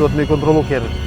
do të me kontrolu kjerën.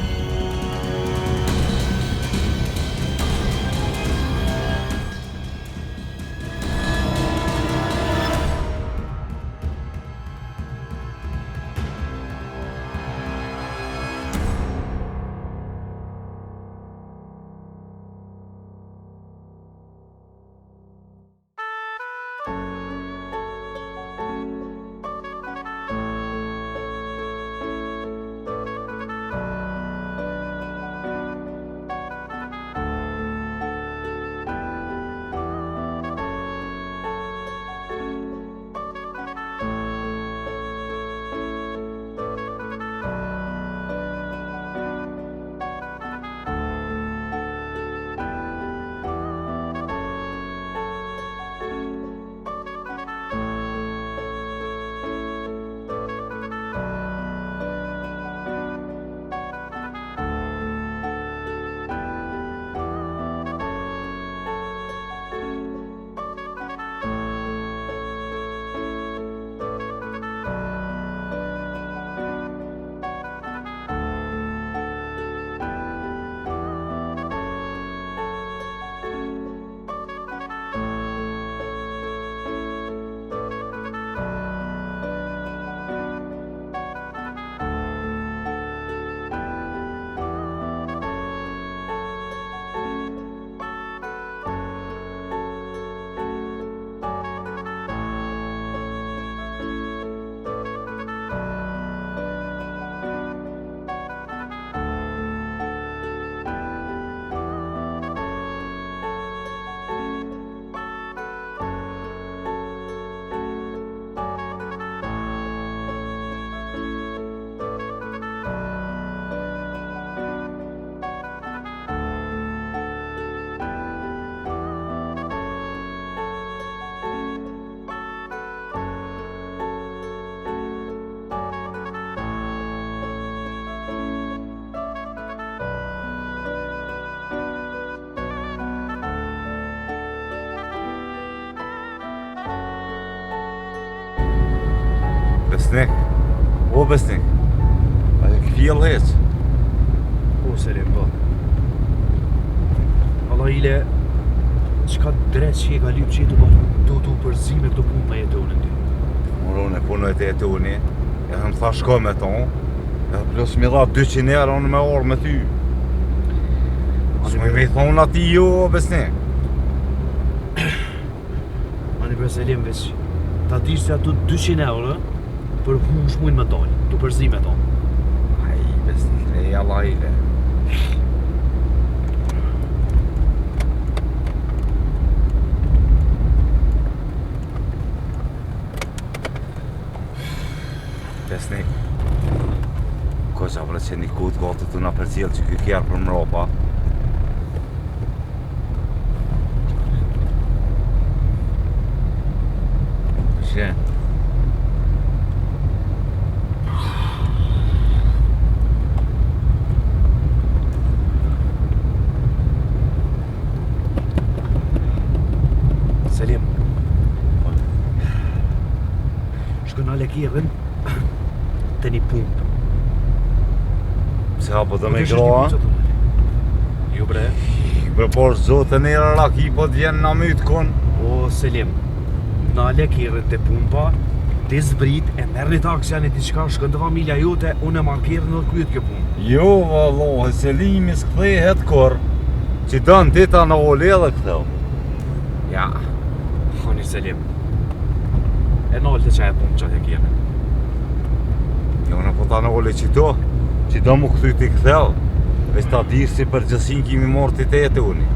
Besnik, o Besnik, a je këfjell heq? O Selim, po. Allah ile, qka drejt që e ka lypë që jetu po do t'u përzime këto punë pa jetonin ty. Unë punoj të jetoni, e më tha shko me ton, e plus mi dha 200 euro unë me orë me ty. Së me thonë ati jo, Besnik. Ani për Selim veç, ta dish se ato 200 euro, për punë shmujnë me tonë, t'u përzime tonë. Aj, Besnik, ne Allah ile. Besnik, koqa vre që një kutë gotë të nga përcjellë që këj kjerë për mropa. Shenë. Selim, shkën ale kjerën të një pumpë. Se hapo të me groa? Jo bre. Bre por zotën e raki po t'vjen në mytë kun. O Selim, në ale kjerën të pumpa, të zbrit e merë një taksi janë e diçka, shkën të familja jote, unë e marrë kjerën dhe të kryet kjo punë. Jo, vallohi, Selimi s'kthehet kur, që dënë ti ta në ole edhe ktheu. Ja. Honi Selim, e nalë të qaj e pumpë qatë e kjerën. Jo në po ta në ole që do mu këthy t'i ktheu, veç ta dirë si përgjësin kimi morë t'i të jetë uni.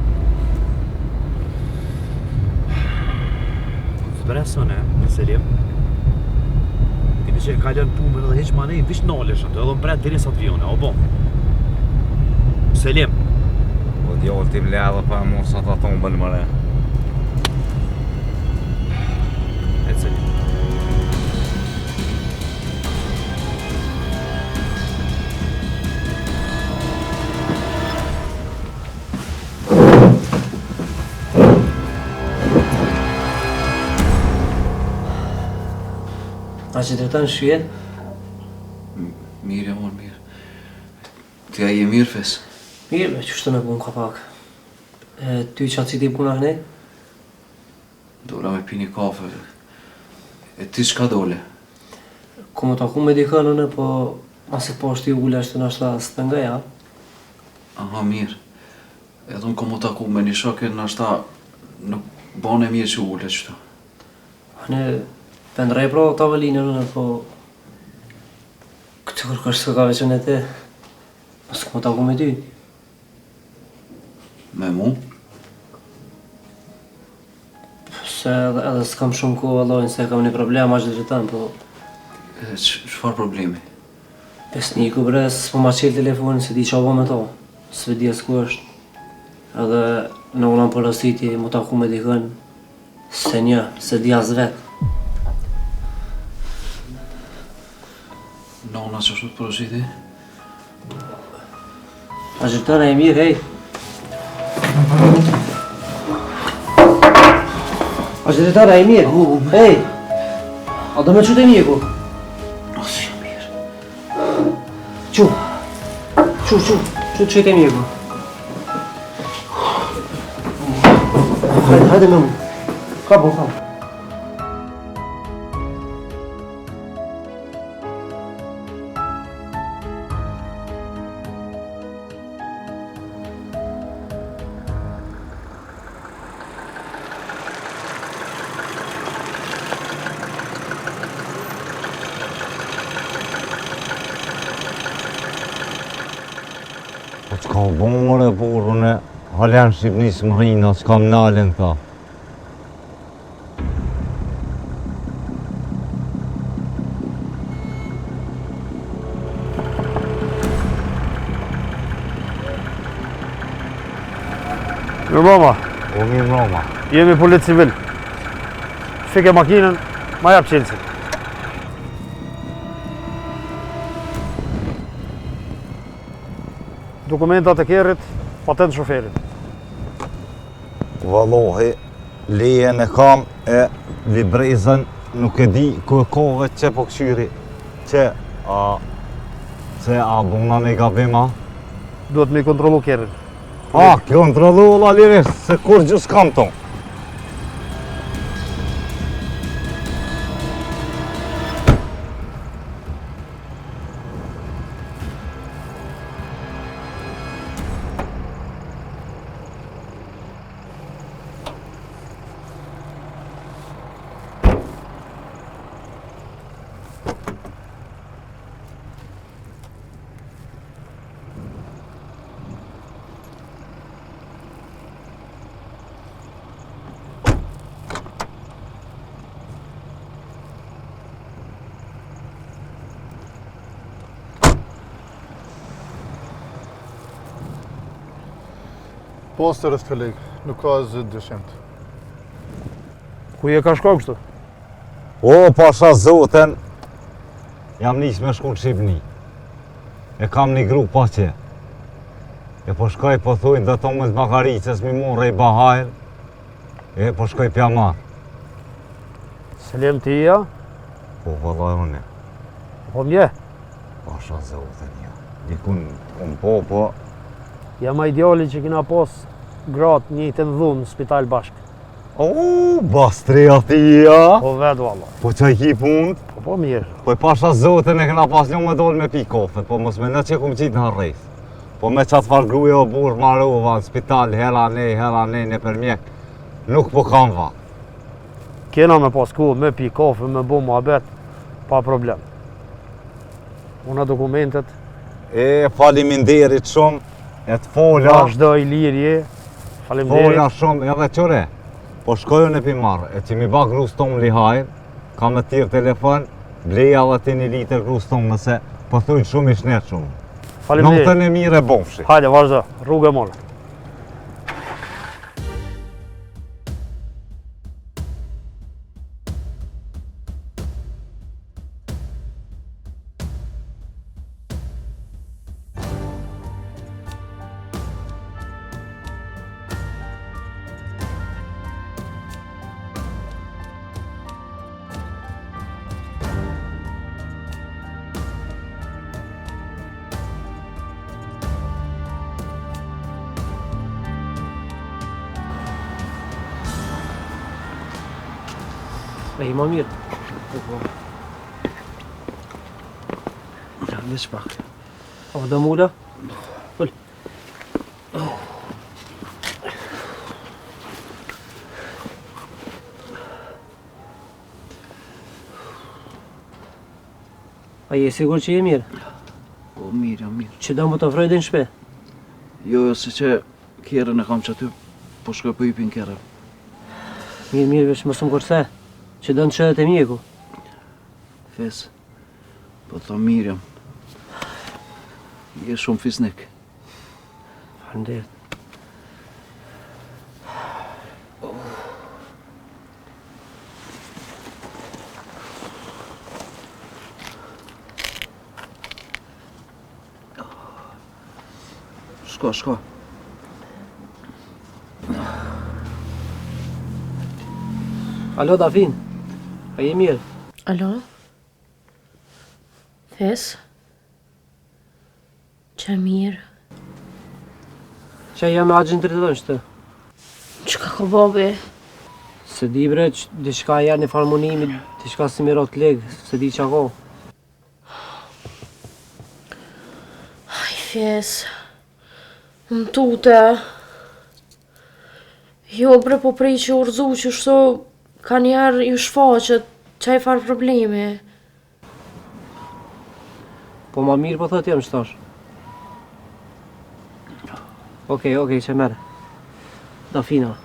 Zbreson e, Selim, ti që e kalën pumpën edhe heq ma nej, vish nalesh atë, edhe më bret diri sa t'vjone, o bo. Selim. Po djallë t'im le edhe pa e mos ata tombën mëre. E Selim. A që të rëtan shqyet? Mirë, amor, mirë. Ti a je mirë, Fes? Mirë, qështë me punë ka pak. Ty qatë si ti puna kënej? Dola me pi një kafe. E ti çka dole? Ku më taku me dikën unë, po masi po është i ulesh të nashta së të nga ja. Aha, mirë. Edhe unë kom u taku me një shoke, nashta nuk bane mirë që ule qëto. Në pëndrej pro tavelinën unë, po këtë kërkësh së ka veqën e te. Mos ku më taku me ty. Me mu? Se edhe s'kam shumë ku allojnë se kam një problem ashtë drejtan, po Çfarë problemi? pesniku bre, s'po ma qelë telefonin se di qa bo me to. S've di as ku është. Edhe në unan përësiti më taku me dikën, se një, se di as vetë. Nona që është të përëshiti? A gjërtëna e mirë, hej. A gjërtëna e mirë, hej. A do me qute mjeku? O, si jam mirë. Qute mjeku. Hajde me mu. Ka bo. Po çka u bon more burrun e halen Shqipënis më rrinë, s'ka më nalen tha. Mirë mama, O mirë mroma. jemi polic civil. Fike makinën, ma jap qelësin. Dokumentat e kerrit, patent shoferit. Vallohi, lejen e kam e librezën, nuk e di ku e kove që po këshyri, që a buna me gabima. Duhet me kontrollu kerrin. Kontrollu la lirisht, se kur gjus kam ton. Poster është koleg, nuk ka asgjë dyshimt. Ku je ka shko kështu? O, pasha zoten, jam nis me shku në Shqipni. E kam një grup pa që. E po shkoj po thujnë dhe Tomës Bakaricës mi morre i bahajr. E po shkoj pja marë. Selim ti ja? Po vëllaj une, Po mje? pasha zoten ja. Dikun po. Jam a ideali që kina pos gratë njëjtë në dhunë në spital bashkë. O, bastri ati ja. Po vetë valla. Po që i ki punë? Po mirë. Po i pasha zoten e këna pas një me dollë me pi kofet, po mos me në që kum qitë në harrejs. Po me qatë farë gruja o burë marova në spital, hera ne në përmjek, nuk po kam va. Kena me pas ku, me pi kafe, me bo muhabet, pa problem. Una dokumentet, E faliminderit shumë, e të fola, vazhdo i lirje, fola faleminderit. shumë, edhe qëre. Po shkoju në pimarë, e që mi ba grus tomë lihajr, ka me tirë telefon, bleja dhe ti 1 litër grus tomë nëse, po thujnë shumë i shnetë shumë. Faleminderit. Notën e mire e bofshi. Hajde, vazhdo, rrugë e mollë. E i ma mirë. Veç pak. O, dhe mula? Full. A je sigur që je mirë? Po mirë, jam mirë. Që do më të ofroj dhe në shpe? Jo, se që kjerën e kam që aty, po shkoj po hypin kjerën. Mirë, veç më së më kërse. Që do në qëhet e mjeku. Fes, po të mirë jam. Je shumë fisnik. Faleminderit. Shko. Alo, Dafin. A je mirë? Alo? Fes? Që mirë? Që jam me agjën të rëtën shtë? Që ka bobi? Se di bre që diçka janë në farmonimi, diçka si me rot legë, se di që ako. Aj, Fes. Më tute. Jo, bre, po prej që urzu që shto ka njerë ju shfaqet, qaj farë problemi. Po ma mirë po thët jam qëtash. Okej, që merë. Dafina.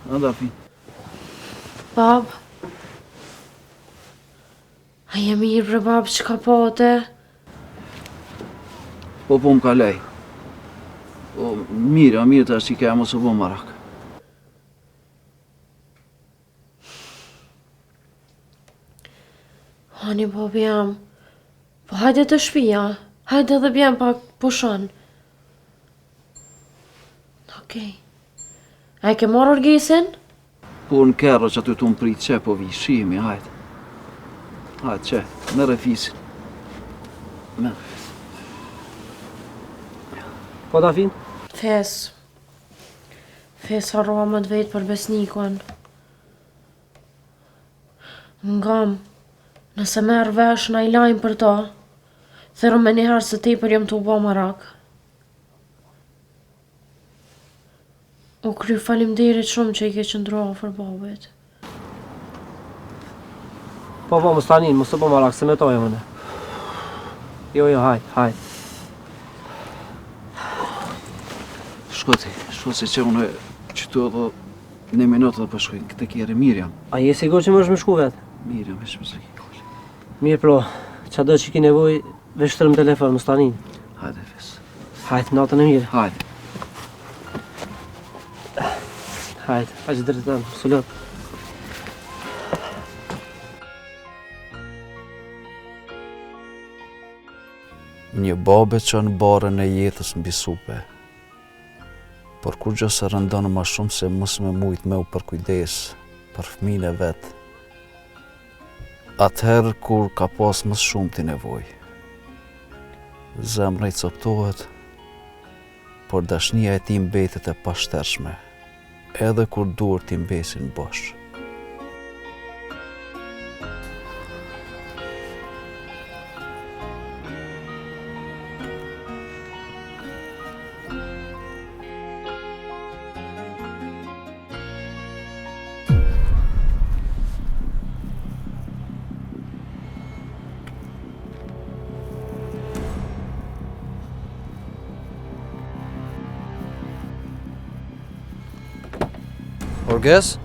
A Dafin. Bab? A je mirë, bre, bab, që ka pate? Po më kalej. O, mirë të ashtë që ka mos u bo marak. Hani, babi jam. Po hajde të shpia. Hajde dhe bjem pak pushon. Okej. A i ke marrë orgesin? Po në kerro që aty të më pritë që, po vi, shimi, hajde. Hajde, që, në refisin. Merë. Po Dafin? Fes. Fes harrova më të vetë për besnikon. Ngam, nëse merë vesh në i lajmë për ta, thero me njëherë se ti për jem të u bo marak. U kry falimderit shumë që i ke qëndrua për babet. Po, më stanin, më së po marak, se me toje mëne. Jo, hajt. Shko se që unë qëtu edhe në minutë dhe përshkoj këtë kjeri mirë jam. A je sigur që më është me shku vetë? Mirë jam, veç më së ki. Mirë pro, qa do që ki nevoj, veç tërë më telefon, më stanin. Hajde, Fes. Hajt, natën e mirë. Hajde. Hajt, aqë drejtën, sulot. Një babe që në barën e jetës mbi supe, por kur gjë se rëndonë ma shumë se mos me mujt me u përkujdes për fëmin e vetë. Atëherë kur ka pas më shumë ti nevoj. Zemra i coptohet, por dashnia e ti mbetet e pashtershme, edhe kur duar ti mbesin bosh. Orges?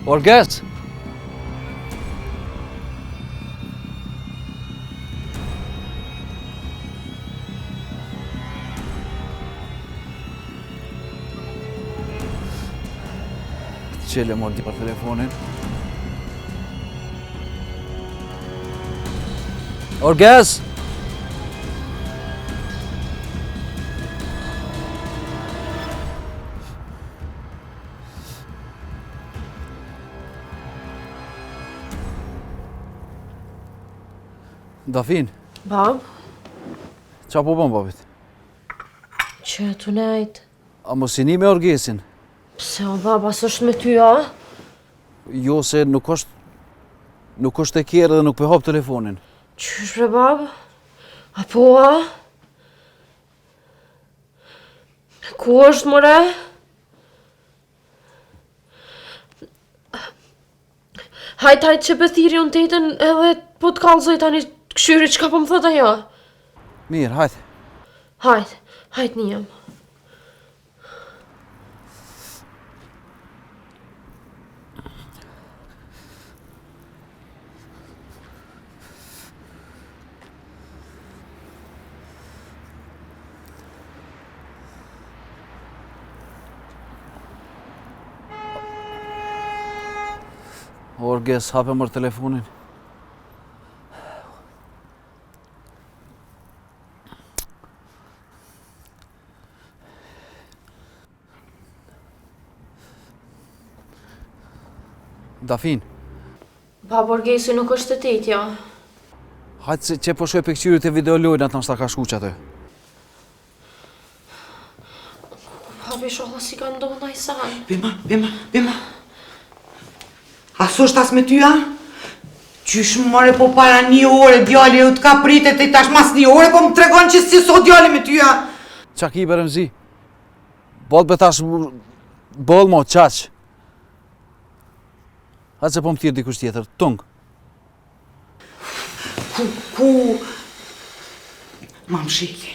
Orges? Qele mor di për telefonin. Orges? Dafin, Bab? qa po bën babit? Që të nejt. A mos i ni me Orgesin? Pse o baba, s'është me ty, a? Jo, se nuk është e kjerë dhe nuk për hap telefonin. Qysh bre baba? Apo, a? Ku është, more? Hajt që pëthiri unë tetën edhe po të kallëzoj tani këshyri çka po më thot ajo. Mirë, hajtë. Hajt një jam. Orges, hape mërë telefonin. Dafin, Baba Orgesi nuk është të tetja. hajtë se që po shoj për këqyrit e videolojnë atë nështë ta ka shku që atë. Babi sholla si ka ndonë na i sanë. Bima. A s'është as me ty, a? Qysh more po para 1 ore, djali u t'ka pritet e tash mas 1 ore, po më tregon që si sot djali me ty, a? Qa ki berem zi? Bol be tash, bol mo, qaq. Hajtë se po më thirë dikush tjetër, tung. Ku? Ma më shiki.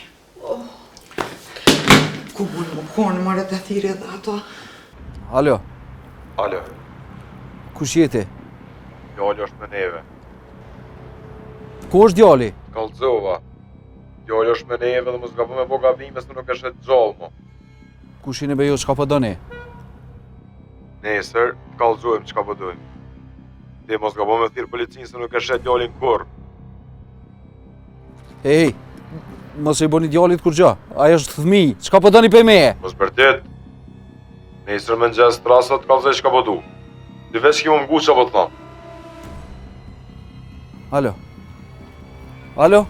Ku bu në më konë, more të thire dhe ato? Alo, Alo, kush jeti? djali është me neve. Ku është djali? Kallëzova. Djali është me neve dhe mos gabu me bo gabime se nuk është e gjallë mo. Kushin e bejo qka po doni? Nesër, kallëzojmë qka po dojmë. Ti mos gabu me thirë policinë se nuk është e djalin kur. Hej, mos i boni djalit kur gja. Ajo është thmi, qka po doni për meje? Mos bërtit. Nesër me ngjes trasat kallëzoj qka po du. Ti veç ki më mgu qa po të thamë. Alo. Alo?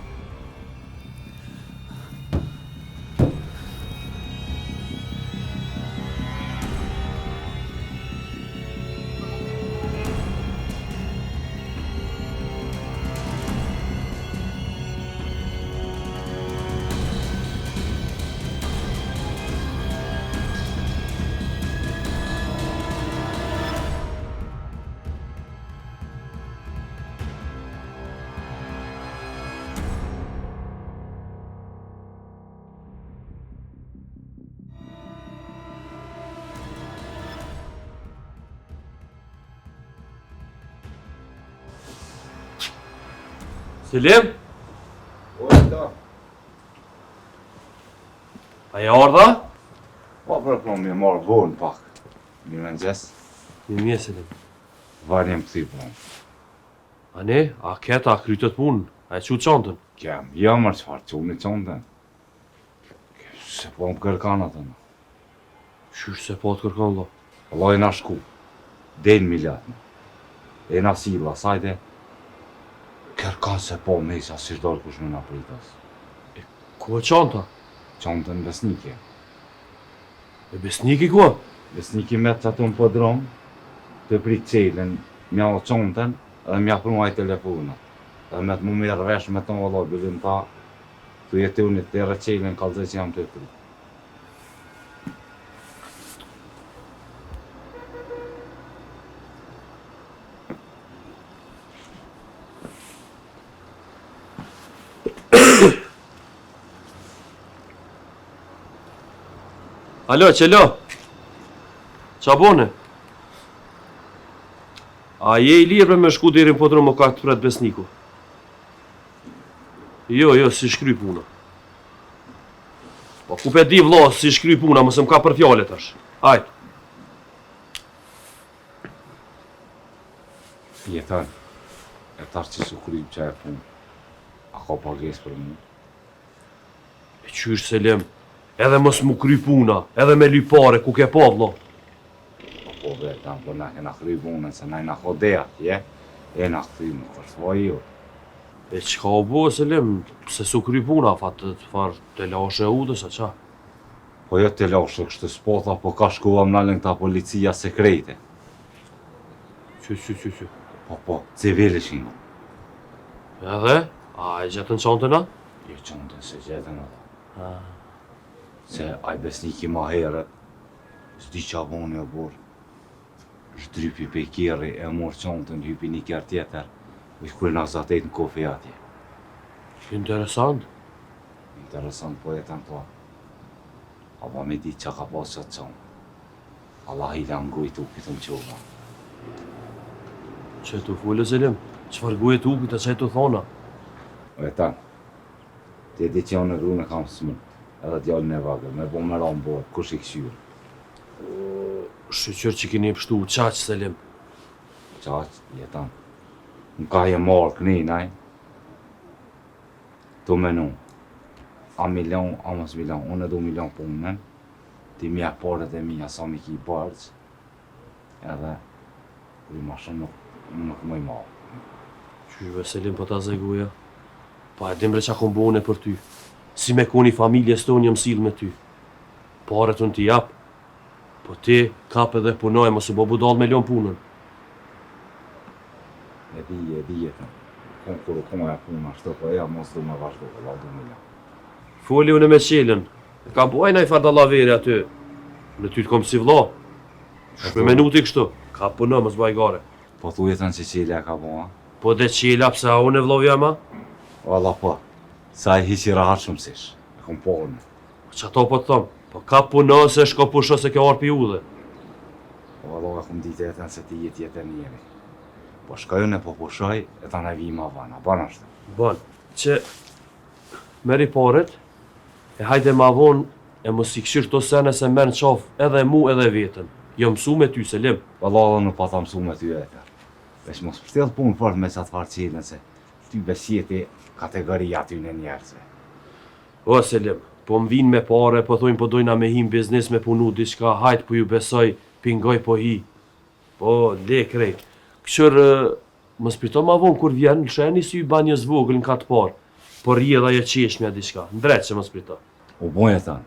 Selim? A e ardha? Po për më marrë vonë pak. Një mëngjes, Mirë, Selim. varjem këthi punë. A ne? A keta, a krytët punë? A e që qantën? Kem, ja mërë qëfar që unë i qontën. Se po më kërkan atën. Qysh se po të kërkan, lo? Allah e na shku. Del milatën. E na sila, sajte. Kërkan se po me isa si shdojnë kush me na pritas. Ku e qanta? Qontën besnike. E besniki ku? Besniki me të atun po dromë, të prit qelen, mja o qontën, edhe mja pruaj telefonat. Edhe me të mu mirë vesh me tonë valla, bëllim ta, të jetë unë të ere qelen, kalëzë që jam të prit. Alo, qelo? Qa bone? A je i lirë me shku deri në podrum o ka të pret besniku? Jo, si shkry puna. Po ku pe di vlo, si shkry puna, mësë më ka për fjallet është. Hajt. Jetën, e tash që su kryp që e punë, a ka pages për mu? E qysh Selim, edhe mos mu kry puna, edhe me ly pare, ku ke pa vlo. Po vetëm, po na kena kry punën, se na i na kodea tje, e na këthy më kërthva jo. E qka o bo Selim, se su kry puna, fa të farë të lashe udës, a qa? Po jo të lashë kështë spota, po ka shkuam nalën këta policia sekrete. Që. Po, civili shinë. Edhe? A e gjetën çantën a? Jo çantën se gjetën atë. Se aj besniki ma herët, s'di qa boni o borë. Shdrypi pe kjeri e morë çantën, hypi një kjerë tjetër, u shkuj në azatet në kofi atje. Interesant. Interesant po jetën po. Aba me di qa ka pas qatë çantë. Allah i la ngujt ukit në qova. Që të fulle Selim, qëfar gujet ukit e që të thona? O e tanë, ti e di që janë në rrune kam smu, edhe djallin e vagër, me bo më ramë borë, kush i këshyrë. Shqyqër që keni pështu qaq, Selim. Qaq, jetan. Në ka je marë këni, naj. Tu menu. A milion, a mos milion, unë e du milion punën. Ti mja parët e mija, sa mi ki barqë. Edhe, kur i ma shumë nuk më i marë. Qyshve Selim po ta zeguja. Pa e dimre qa kom bone për ty. Si me koni familjes tonë jam sill me ty. Paret unë t'i jap. Po ti kap edhe punoj, mos u bo budall me lon punën. E di jetën. Kur u koma e punë ashtu, po ja mos du me vazhdo, Allah du milion. Foli unë me qelën. E kam buaj naj fardalaveri aty. Në ty t'kom si vlla. Shme minuti kështu. Ka punë, mos baj gare. Po thu jetën që qelja ka bo, a? Po dhe qela pse a unë e vllovja ma? Valla po. Sa i hiqi rahat shumë sish. E kom po unë. Që ato po të thom. Po ka punë se shko pusho se kjo arpi u dhe. Po valla e kom ditë jetën se ti jetë njeri. Po shkojnë e po pushoj, e ta në vi ma vana. Ban ashtë. Ban. Që meri paret, e hajde ma vonë e mos i këshirë të sene se merë në qafë edhe mu edhe vetën. Jo mësu me ty, Selim. Valla edhe nuk pa ta mësu me ty e të. Vesh mos përshtel punë fort me qatë farë qelën se ty besjeti kategoria ty në njerëzve. O, Selim, po më vinë me pare, po thojnë po dojna me him biznis me punu diçka, hajt po ju besoj, pingoj po hi. Po, le krejt. Këshër, më sprito ma vonë kur vjen, lësheni si ju ban një zvogël në katë parë. Po rjedha jo qeshmja diçka, ndreq që më sprito. O bojë e tanë.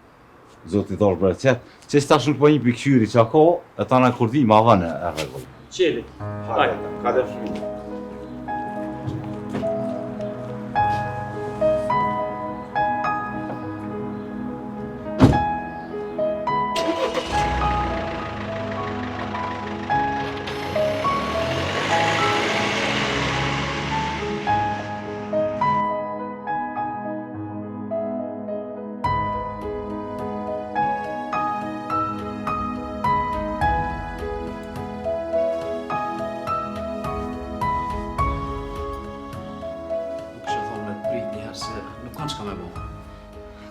Zotit është bërë qëtë, që s'ta shumë po një pikëshyri që ako, e ta në kur di ma vënë e regullë. Qeli, hajt, ka dhe shumë.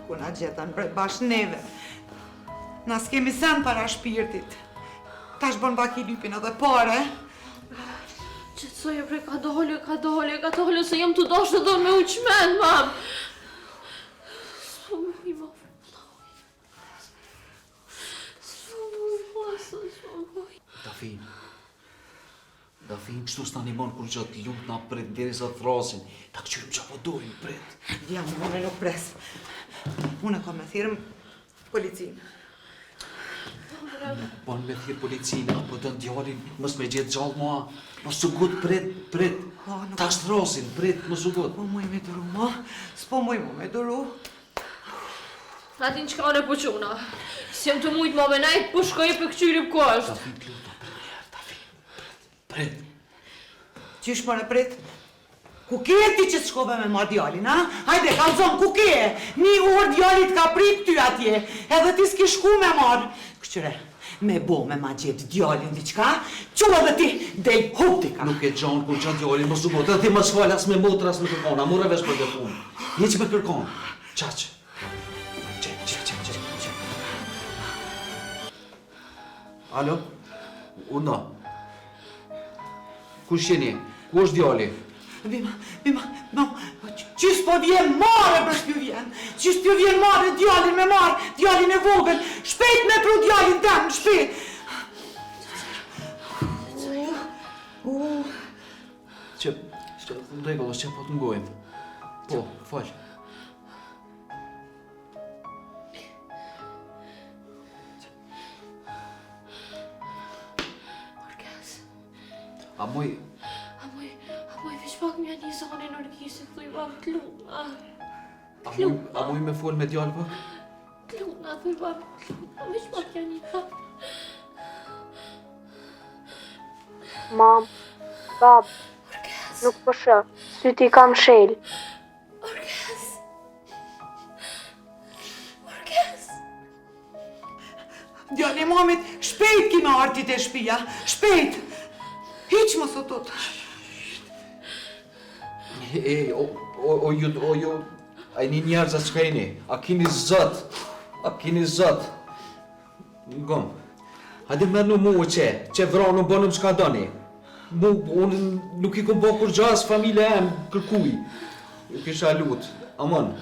Kuna gjetën bre bashkë neve. Na s'kemi sen para shpirtit. Tash bën vaki lypin edhe pare. Qetësoje bre, ka dole, se jam të dashtë dhe me uqmen, mam. S'po më i ma Dafin, kështu s'na animon kur gjatë lutë na prit deri sa të thrasin. Ta këqyrim qa po dojnë, prit. Jam, unë nuk pres. Unë kam me thirëm policinë. Nuk ban me thirë policinë, apo dën djalin, mës me gjetë gjallë mua. Mos u gut, prit. Ta shtrasin, prit, mos u gut. Po muj me duru, ma. S'po muj me duru. Atin qka në poquna. Si jem të mujt ma me najt, po shkoj për këqyrim ko është. Dafin, t'luta, prit. Qysh më në prit? Ku ke ti që s'shkove me ma djalin, ha? Hajde, kalzon, ku ke? Një orë djalit ka prit ty atje, edhe ti s'ki shku me marë. Këqyre, me bo me ma gjetë djalin diqka, që edhe ti del huptika. Nuk e gjanë kur gjatë djalin, mos u gut. Edhe ti mos fal as me motra as me kërkona, more vesh për të punë. Hiq me kërkon. Qaq. Qe. Alo? Una. Kush jeni? Ku është djali? Bima, qys po vjen mare për shpju vjen. Qys t'ju vjen mare djalin me marë, djalin e vogël. Shpejt me pru djalin tem, shpejt. Që, në regullë, që po të ngojmë. Po, falë. Amoj, Amoj, veç pak mja një zane në rëgjisë, thuj bab t'luna. amoj me fol me djallë pak? T'luna, thuj bab t'luna, veç pak mja një. Mam, bab, nuk po shë, syti kam shel. Djali mamit, shpejt kime artit e shpia, shpejt! Hiq më sotot. O ju, a një njerëz që keni, a kini zët. Ngom, hajde mernu mu që vranu bënëm çka doni. Unë nuk I kom bo kur gjas, familje em kërkuj. Ju kisha lut, amon.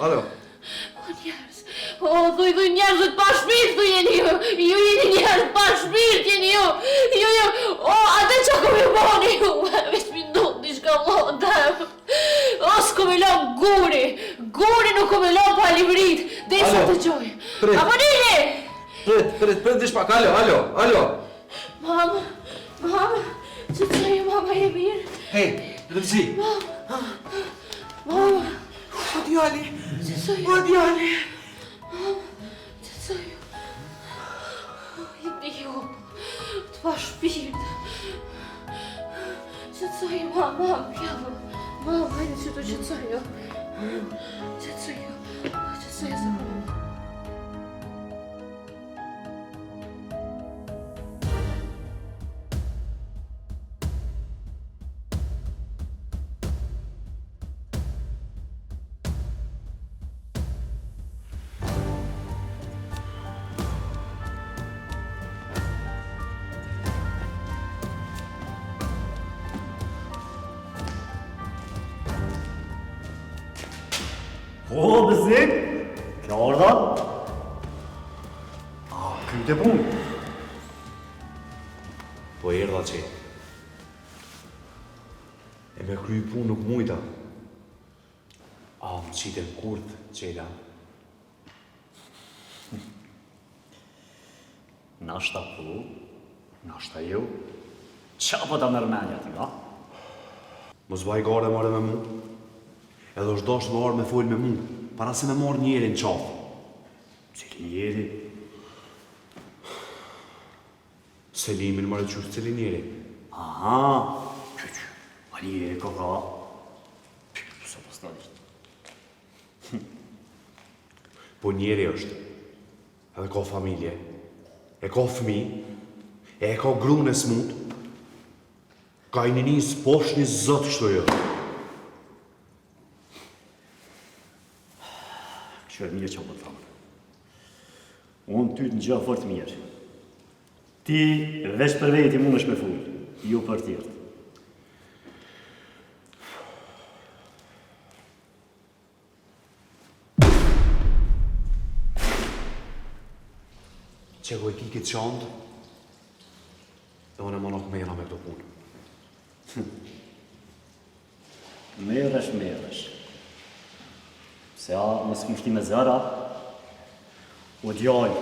Alo. Thuj njerëzët pa shpirt, thuj jeni ju. Ju jeni njerëz pa shpirt, jeni ju. Ate që kom I boni ju. Veç mi ndot një shka vlodem. S'kom I lom guri. Guri nuk kom I lom pa livrit. Dhe sa të gjoj. Apo nini! Prit dish pak, alo. Mama, që të ju mama e mirë. Hej, rëzi. Mama, O djali, o djali. që të ju. Jeni ju, të pa shpirt. Që të ju, mama, hajde që të që të ju. Që të ju, zë. O, bëzik, kjo orda? Kyte pun. Po erdha që. E me kry pun nuk mujta. Më qiten kurth, qela. Nashta po, nashta jo. Qa po ta mërmenja ti, ha? Mos vaj gare mare me mu. Edhe është dosh më orë me folë me mu, para se me marrë njeri në qafë. Cili njeri? Selimin mërë qështë cili njeri. Aha, qyq, a njeri ka. Sa pas ta ishtë. Po njeri është, edhe ka familje, e ka fëmi, e ka grune smut, ka I një njës posh një zëtë shto jo. Qërë mirë që po të thamë. Unë ty të në gjë fort mirë. Ti veç për veti mund është me full, ju për tjertë. Që ku e ki këtë qandë, dhe unë e më nuk mera me këto punë. Merësh. Se a mësë kështi me zëra, o djallë,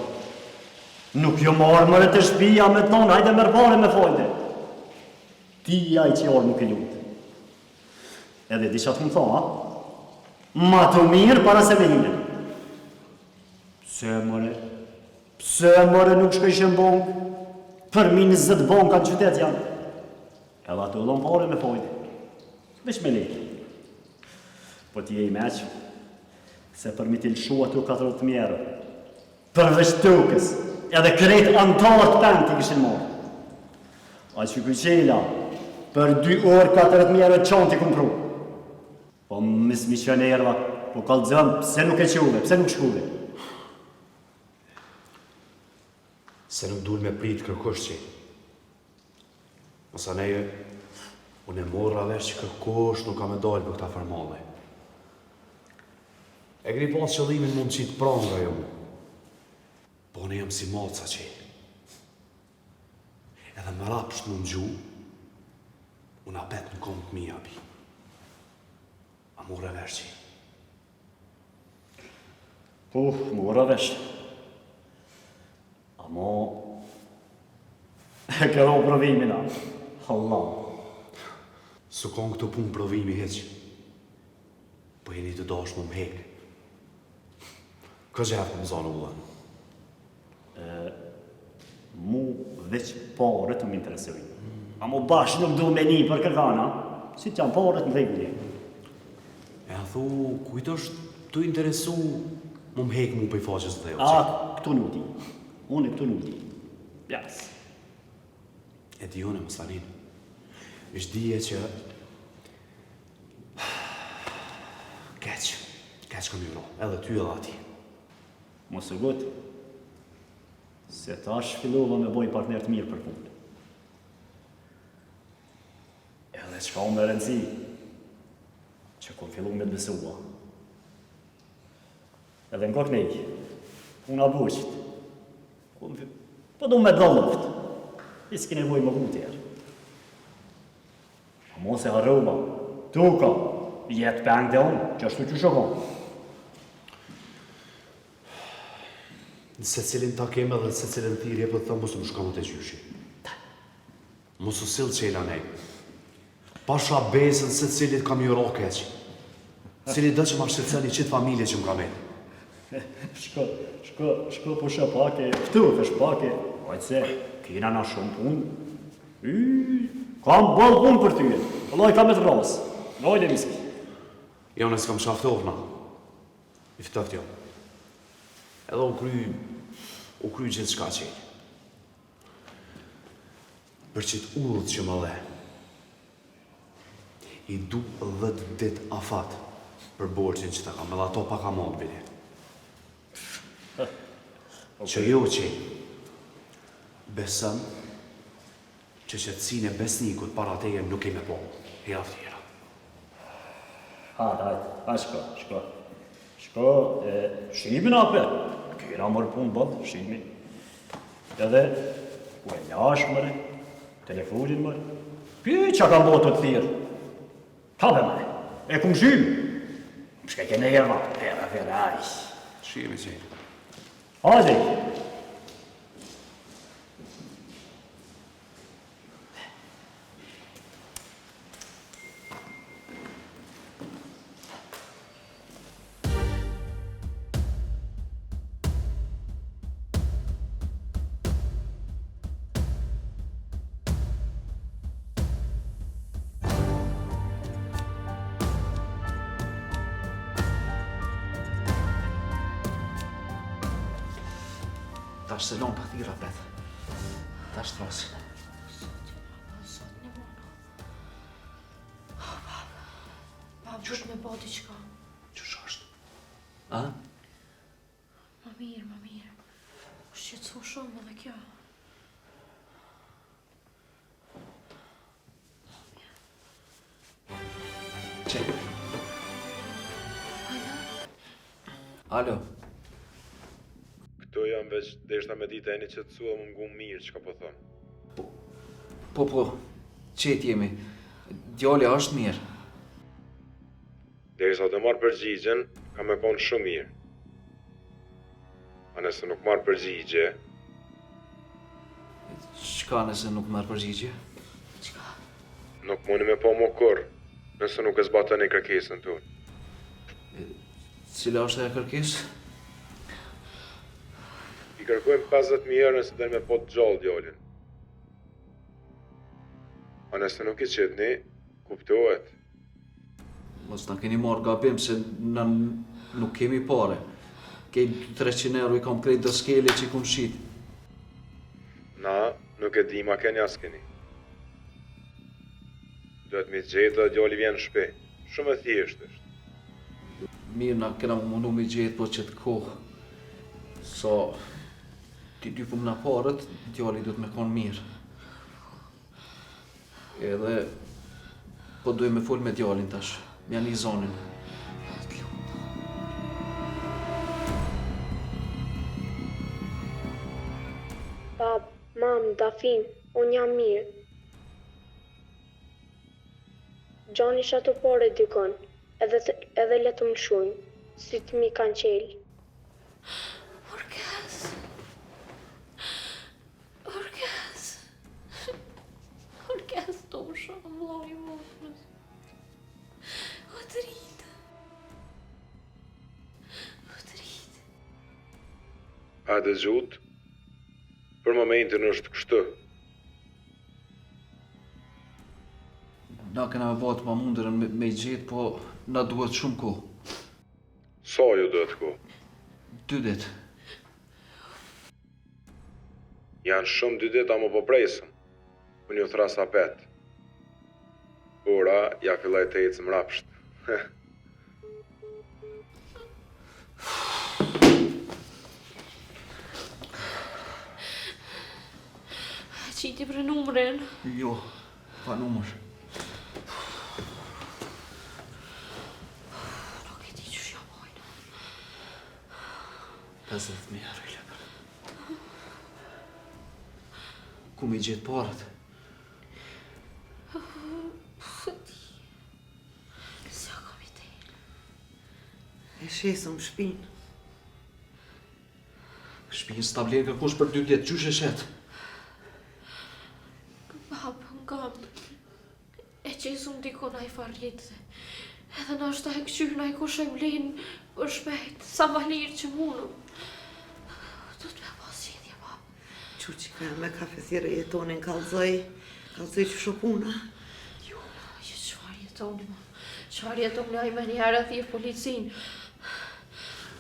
nuk jo marë mërë të shpia me tonë, hajde mërë pare me fojde. Ti aj që orë nuk e lutë. Edhe di që atë më thonë, ma të mirë para se me hine. Pse mëre nuk shkojshë në bonkë, për mi 20 bonka në qytet janë. Edhe atë ullon pare me fojde. Vesh me lejtë. Po ti e I meqë, se për mi t'ilshu ato 40.000 euro. Përveç tukës, edhe krejt antarët pënd t'i këshin morë. A që këqela, për 2 orë 40.000 euro qanë t'i kumpru. Po mis mi qënë erva, po kalëzëm, pse nuk e quve, pse nuk shkuve? Se nuk dull me pritë kërkush që. Mësa neje, unë e morra vesh që kërkush nuk ka me dalë për këta farmale. E kri pas qëllimin mund qitë pranë nga jo mu. Po ne jam si maca që. Edhe më rapsht më në gju, unë apet në kom të mija pi. A mora vesh që. Mora vesh. Amo, E ke dho provimin, a? Allah. Së kanë këto punë provimi heq. Po jeni të dash më hek. Ka gjepë më zanë ullën? Mu veç parët më interesojnë. A mu bashkë nuk du me një për kërkana, si të janë parët në regulli. E a thu, kujtë është të interesu më hek mu për i faqës dhe jo? A, këtu nuk di. Unë këtu nuk di. Jas. E di unë, më stanin. Ishtë dije që... Keq kam juro, edhe ty edhe ati. Mos u gut, se tash fillova me boj partner të mirë për punë. Edhe çka unë me rëndësi, që kur fillu me të besua. Edhe në kokë nejkë, unë a buqit, po du me dëlloft, i s'ki nevoj më gutjer. A mos e harrova, tuka, jetë peng dhe unë, që ashtu që shokon. Në se cilin ta keme dhe se cilin thirje, për të thëmë mos më shkamu të gjyshi. Mos u silë qela nej. Pasha besën se cilit kam ju ro keq. Cilit dhe që ma shqetësani qitë familje që më kam e. Shko po shë pake, këtu kësh pake. Vajtë se, kina na shumë punë. Kam bol punë për tyje. Allah i kam e të rrasë. Lojle miski. Jo nësë kam shaftovna. I ftoft jo. Edhe u kry gjithë shka qenjë. Për qitë ullët që më dhe, i du 10 dit afat për borqin që të kam, edhe ato pa ka mod, bile. Që jo qenjë, besëm që qëtësin e besnikut para teje nuk keme po, hera tjera. Hajde, shko. Shko, shimin apë, kira mërë punë bëtë, shimin. Edhe, ku e lash mëre, telefonin mëre, pjë që ka botë të thirë. Kabe mëre, e kumë shimë. Më shka kene herma, vera, ajsh. Shimi qenjë. Hajde. Ta është se lonë për thira, bet. Ta është trasin. Bab, duhet me bo diqka. Qësh është? A? Ma mirë. U shqetësu shumë edhe kjo. Qe? Alo? Këto jam veç deshta me dita e një qëtësua më ngu mirë që ka po thonë. Po, qetë jemi. Djali është mirë. Derisa të marrë përgjigjen, ka me konë shumë mirë. A nëse nuk marrë përgjigje, Qka nëse nuk merë përgjigje? nuk mundi me po më kur, nëse nuk e zbatën e kërkesën tonë. Cila është e kërkesë? I kërkojmë 50.000 euro nëse dhe me po të gjallë djallin. A nëse nuk i qitni, kuptohet. Mos na keni marrë gabim se na nuk kemi pare. Kej 300 euro i kam krejt do skele që i kun shit. Na, nuk e di ma keni as keni. Duhet mi gjetë dhe djalli vjen në shpe. Shumë e thjesht është. Mirë na kena mundu me gjetë po qëtë kohë. Sa ti dy pëm na parët, djalli duhet me konë mirë. Edhe po duhet me fol me djallin tash. Mja një zonin. Bab, mam, Dafin, unë jam mirë. Gjani shato pore dikon, edhe le të më shujnë, si të mi kanë qelë. Orkes. vllai motrës. O dritë. O dritë. Hajde Gjut, për momentin është kështu. Na kena me bëhet ma mundërën me gjetë, po na duhet shumë kohë. Sa ju duhet kohë? 2 ditë. Janë shumë 2 ditë, ama po presëm. Unë ju thras apet. Ora, ja filloj të ecë mrapsht. Qiti për numrin. Jo, pa numër. Nuk e di që shja mojnë. 50.000 euro i lepër. Ku mi gjetë parët? Sa kam i te. E shesëm shpinë. Shpinë s'ta blenë kërkush për 2 ditë, qysh e shetë? Babë, ngam. E qesëm dikon a i farlit. Edhe në është ta e këqyrë a i kush e blenë për shpejt. Sa ma lirë që munëm. Do të me pas qedje, babë. Që që ka me kafethire jetonin kalzoj që shopuna. Jo, qëfar jetoni, ma. Qëfar jetoni a i me njerë athi e policin.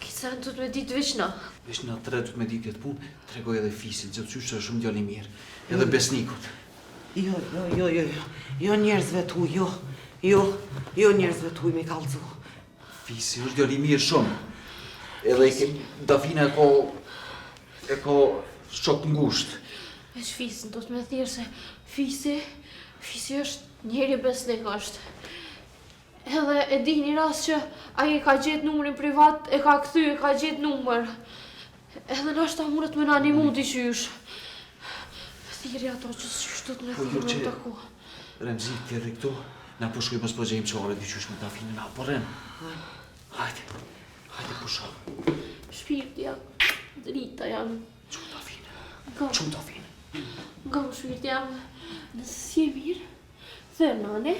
Kisen të me ditë veçna. Veçna 3 të me ditë këtë punë, tregoj edhe fisit, gjithë qysh është shumë djali mirë. Edhe besnikut. Jo njerëzve tu, jo njerëzve tu i me kalzu. Fisi është djali mirë shumë. Edhe Dafina e ka shok ngusht. Veç fisin, do të me thirë se Fisi është njeri besnik është. Edhe e di një rast që aji ka gjetë numërin privat, e ka këthy, e ka gjetë numër. Edhe nështë ta mundët me në animu t'i qysh. Thiri ato që s'qysh do të me thirë në të kohë. Remzi, tjerë këtu, na po shkoj pas po gjejmë qare t'i qysh me Dafinën, na po rem. Hajde pusha. Shpirti jam, drita jam. Qu Dafinë, Nga qu Dafinë. më shpirti jam, nëse si e mirë, dhe nane.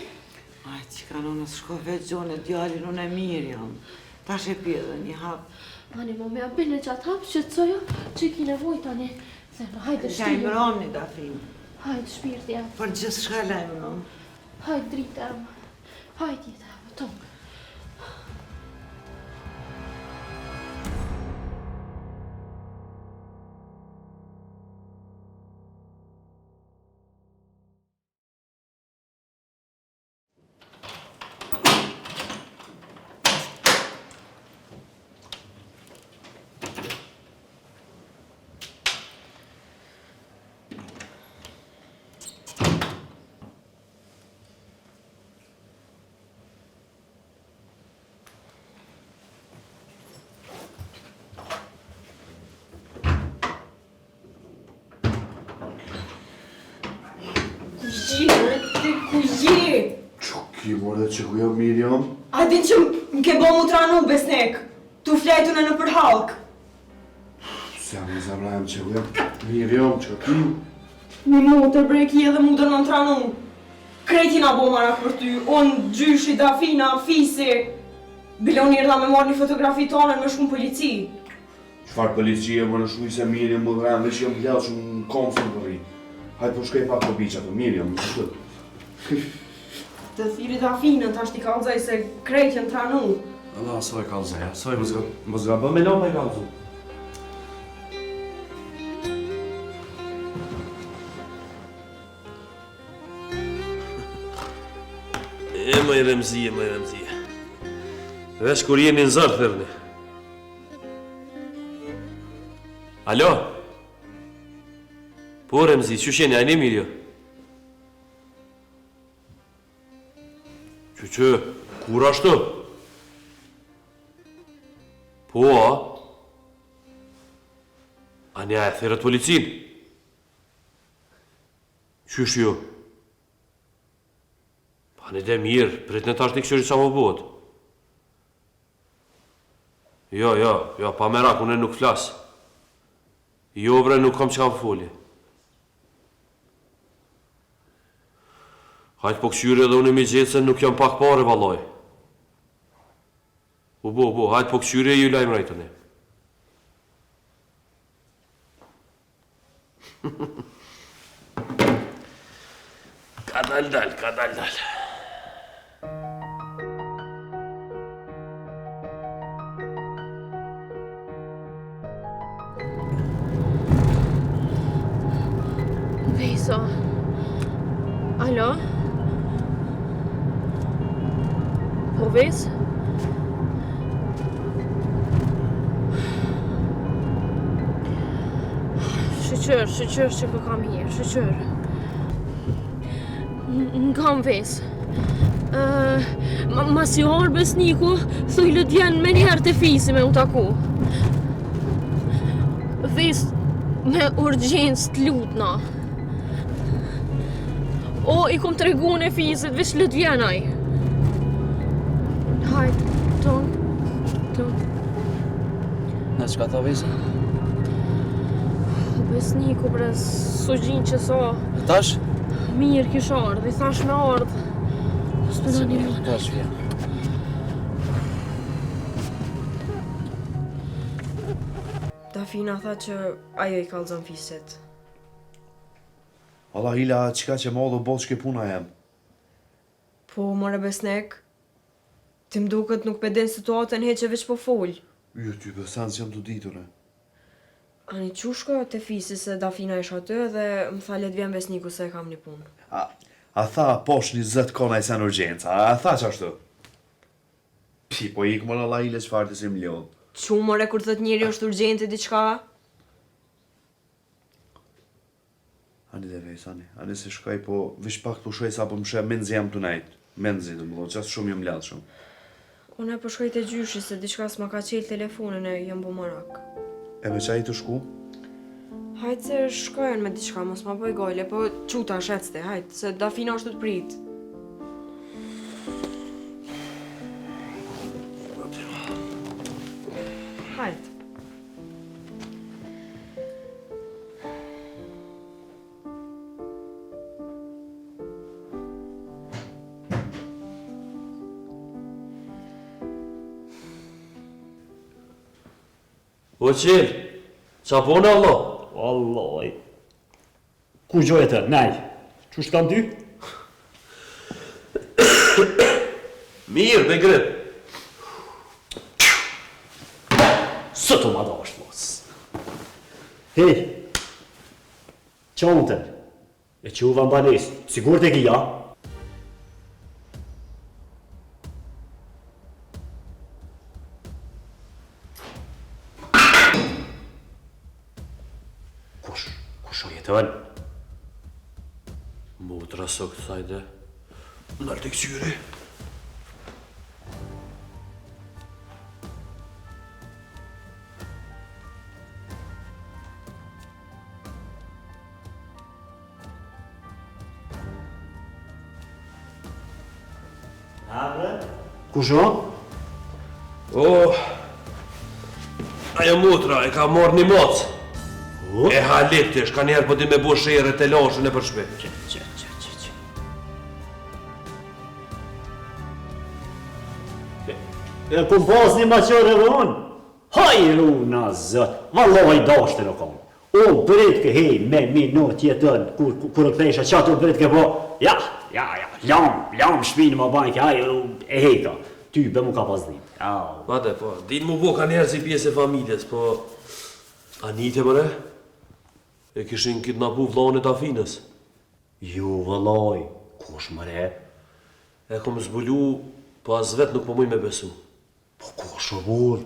Aj, që ka nënës shko veç gjone djallin, unë e mirë jam. Ta shë pjedhe një hapë. Ani, mo me abin e qatë hapë, që të sojo që ki nevoj tani. Dhe në hajde shtirë. Lajmë roni, Dafin. Hajde shpirti jam. Për gjithë shka lajmë roni. Hajde drita jam. Hajde jetë jam, tonë. Ku je? Që ki mërë dhe që ku jam mirë jam? A din që m'ke bo mu tranu besnik, tu fletune në për halk. Se jam në zemra jam që ku jam mirë jam, që ki? Një motër breki edhe mu dërnon tranu. Kretina bo marak për ty, unë gjyshi, Dafina, Fisi. Bile unë irda me marrë një fotografi tonë me shku në polici. Qfar policie më në shuj se mirë jam më dhejnë, dhe që jam bljallë që më konsul për rritë. Hajde po shkej pak të biqa të mirë jam, më shkët. Të thiri Dafinën, tash t'i kallzaj se krejtjen tranu. Allah, soj kallzaja, soj më zga bë me lopë e kallzu. E më i Remzi. Vesh kur jeni në zërë, thërni. Alo? Po, Remzi, që sheni, ajni mirë jo? Që, kur ashtu? Po, a? A nja e therët policin? Qysh jo? Pa një dhe mirë, prit në tash t'i këshëri qa më bëhet. Jo, pa merak, unë nuk flas. Jo, bre, nuk kam që kam foli. Hajt po këshyre edhe unë mi gjithë se nuk jam pak pare valoj. Hajt po këshyre ju lajmë rajtëni. Ka dal. Vesa. Alo? Po Ves? Shqyqër që po kam hirë, shqyqër. N'kam Ves. Mas i orë besniku, thuj lët vjen me njerë të fisi me u taku. Ves, me urgjens të lutna. O, i kom të regu në fisit, vish lët vjenaj. Hajt, ton. Në që ka tha Vesa? Besniku bre, su gjinë që sa. Tash? Mirë kish ardhë, i thash me ardhë. S'pëda një rënë. Tash vjen. Dafina tha që ajo i kallzon fiset. Allah Hila, qka që ma dhe botë shke puna jem? Po, more besnek, ti mduket nuk pedin situatën heqe veç po full. Jo, ty besan që jam të ditur, e. Ani qushko të fisi se Dafina ish aty dhe më tha let vjen besniku se e kam një punë. A tha posh 20 kona i sen urgjenca, a tha që ashtu? Pi, po ik më Allah Hila që farë të si milion. Qu more kur thët njeri është urgjente diçka? Ani dhe vejs, ani se shkaj, po vish pak të ushoj sa po më shë menzi jam të najtë. Menzi dhe më do, qasë shumë jam ladë shumë. Unë e po shkoj të gjyshi se diçka s'ma ka qelë telefonin e jam bu marak. E me qaj të shku? Hajtë se shkojen me diçka, mos ma bëj gojle, po quta shecte, hajtë, se Dafina është të prit. Hajtë. O qilë, qa pone Allah? Allah, ku gjojë të, nej, që shkan ty? Mirë, me grip. Së të ma da është mos. Hej, qa unë tërë? E që u vambanis, sigur të kia? Kush o jetën? Mu të raso këtë thajde. Nërë të këqyri. Kush o? Ajo mutra e ka morë një mocë. E haliptish, ka njerë po di me bu shire të lashën e për shpet. E kum pas një maqër e vënë? Hajru në zët, valloj dashtë në kom. Unë bërit ke hej me minut jetën, kur të pesha qatë unë bërit ke po, ja, lam shpinë më bajnë ke hajru e hejta. Ty be mu ka pas din. Mate, po, din mu bo ka njerë si pjesë e familjes, po... Anite mëre? E kishin kidnapu vllahun e Dafinës. Jo, vëllaj, kush mëre? E kom zbulu, po as vet nuk po muj me besu. Po kush o bull?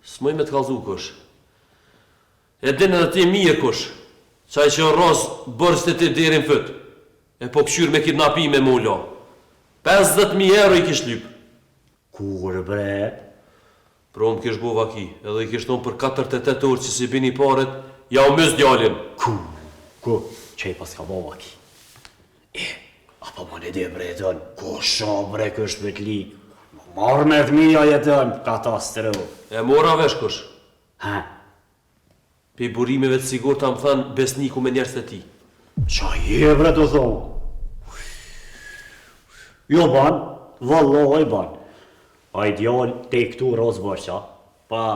S'muj me t'kallzu kush. E din edhe ti mirë kush. Qaj që rros bërës të ti derin fët. E po këshyr me kidnapime me ulla. 50.000 euro i kish lyp. Kur bre? Pro më kish bo vaki, edhe i kish tonë për 48 orë që si bini paret, ja u mës djallin. Ku? Qej pas ka bo vaki. Apo më në dhe bre jetën, ku sha bre kësht me t'lik? Marrë me t'mija jetën, katastru. E mora vesh kush. Ha? Pe burimeve të sigur ta më thanë besniku me njerës të ti. Qa je bre të thonë? Jo ban, vallahi ban. A ideal te këtu rozbosha. Pa.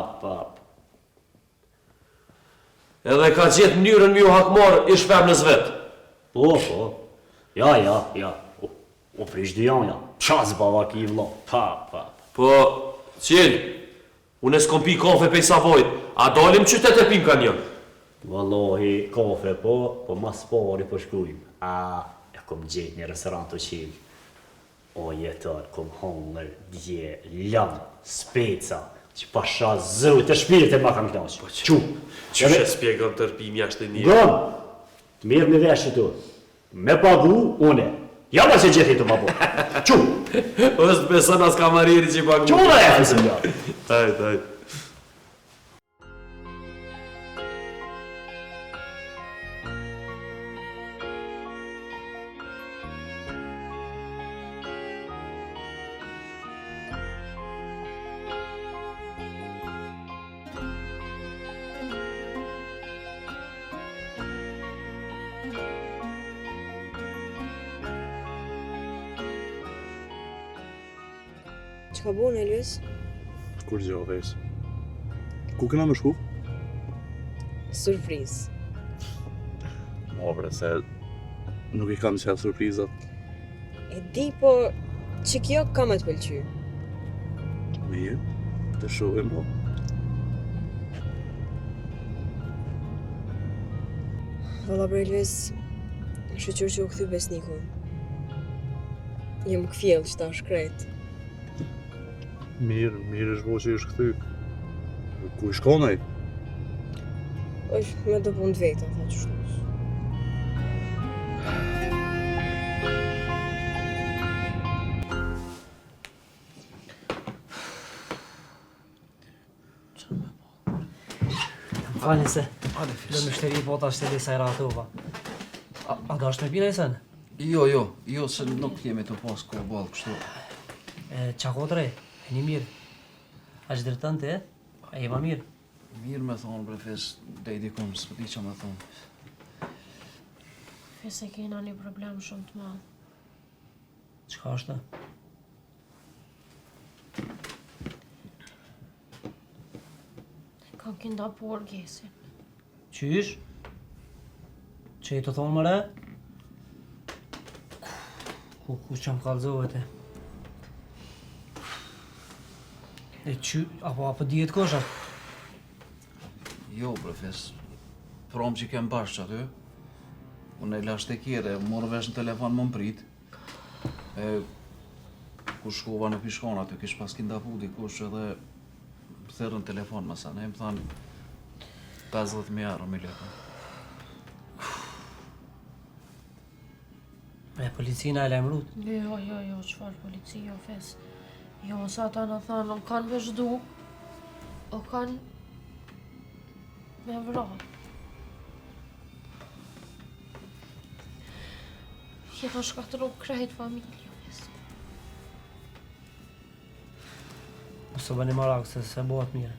Edhe ka gjetë mënyrën mju hakmar ish femnës vetë. Po. Ja. O prish dy janë, ja. Qas bava ki vla. Pa. Po, qil, unë s'kom pi kafe pej Savojt, a dalim qytet e pim ka një? Wallahi, kafe po mas pari po shkujmë. E kom gjetë një restorant të qilë. O jetar, kom hongër, dje, lam, speca, që pasha zëu të shpirit e ma kam knaqë. Qu? Që e spjegëm tërpimi ashtë e një? Gëm, të mirë me veshë tu. Me pagu, une. Ja ma që gjithi të ma bo. Qu? është beson as kamariri që i pagu. Qu dhe e fësëm ja? Taj. Që ka bu në Elvis? Kur gjë vesh. Ku kena më shku? Surpriz. Bre, se nuk I kam qenë surprizat. E di, po që kjo ka me të pëlqy. Mirë, të shohim po. Valla bre Elvis, shqyqyr që u këthy besnikun. Jem këfjell që ta shkrejt. Mirë është bo që është këthy. Ku I shkonaj? është me do pun të veta, tha që shtus. Falni se, do më shteri po ta shteri sa I ratova. A do është me pina I sen? Jo, se nuk jemi të pas ko balë kështu. Qa kotre, e një mirë. A që dretën të a jema mirë? Mirë me thonë, bre, fes, dhe I dikon, s'po di që me thonë. Fes e kena një problem shumë të madh. Qka është? Kam kinda por gesin. Qysh? Që I të thonë mëre? Ku që më kalzohet e? E që, apo dijet kosha? Jo, bre, fes, prom që kem bashkë që aty. Unë e lash të kjere, morë vesh në telefon më mprit. Ku shkova në pishkon aty, kish pas kinda pu dikush edhe më thërën telefon më sa, ne më thanë 50.000 euro me lekë. Me policina e lemrut? Jo, qëfar polici, jo, fes. Jo, sa ata në thanë, o kanë vëshdu, o kanë me vrarë. Jena shkatëru krejt familje, fes. Mos të bëni marak se bëhet mire.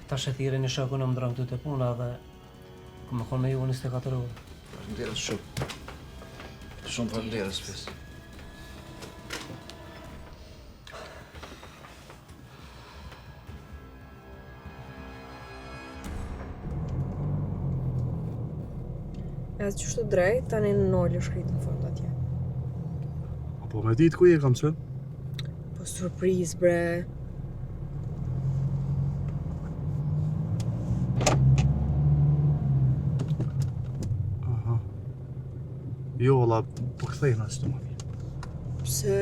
Ta shethire një shëku në më drëmë të puna dhe më konë me ju 24 orë. Përnderës shumë. Shumë përnderës, fes. Edhe që shtu drejt, tani në nolë shkrit në fund atje. Po me ditë ku je kam qenë? Po surpriz, bre. Aha. Jo, la, po këthejnë ashtu më mirë. Pse?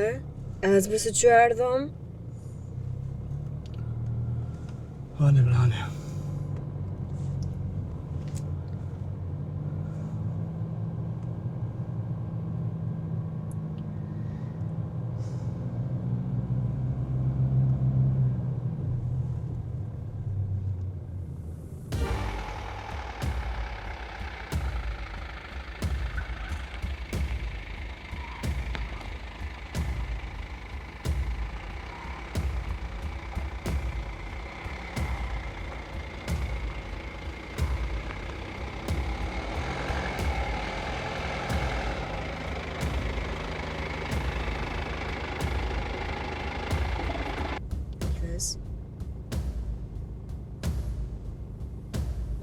Edhe zbre se që erdhëm? Hane, bre, hane.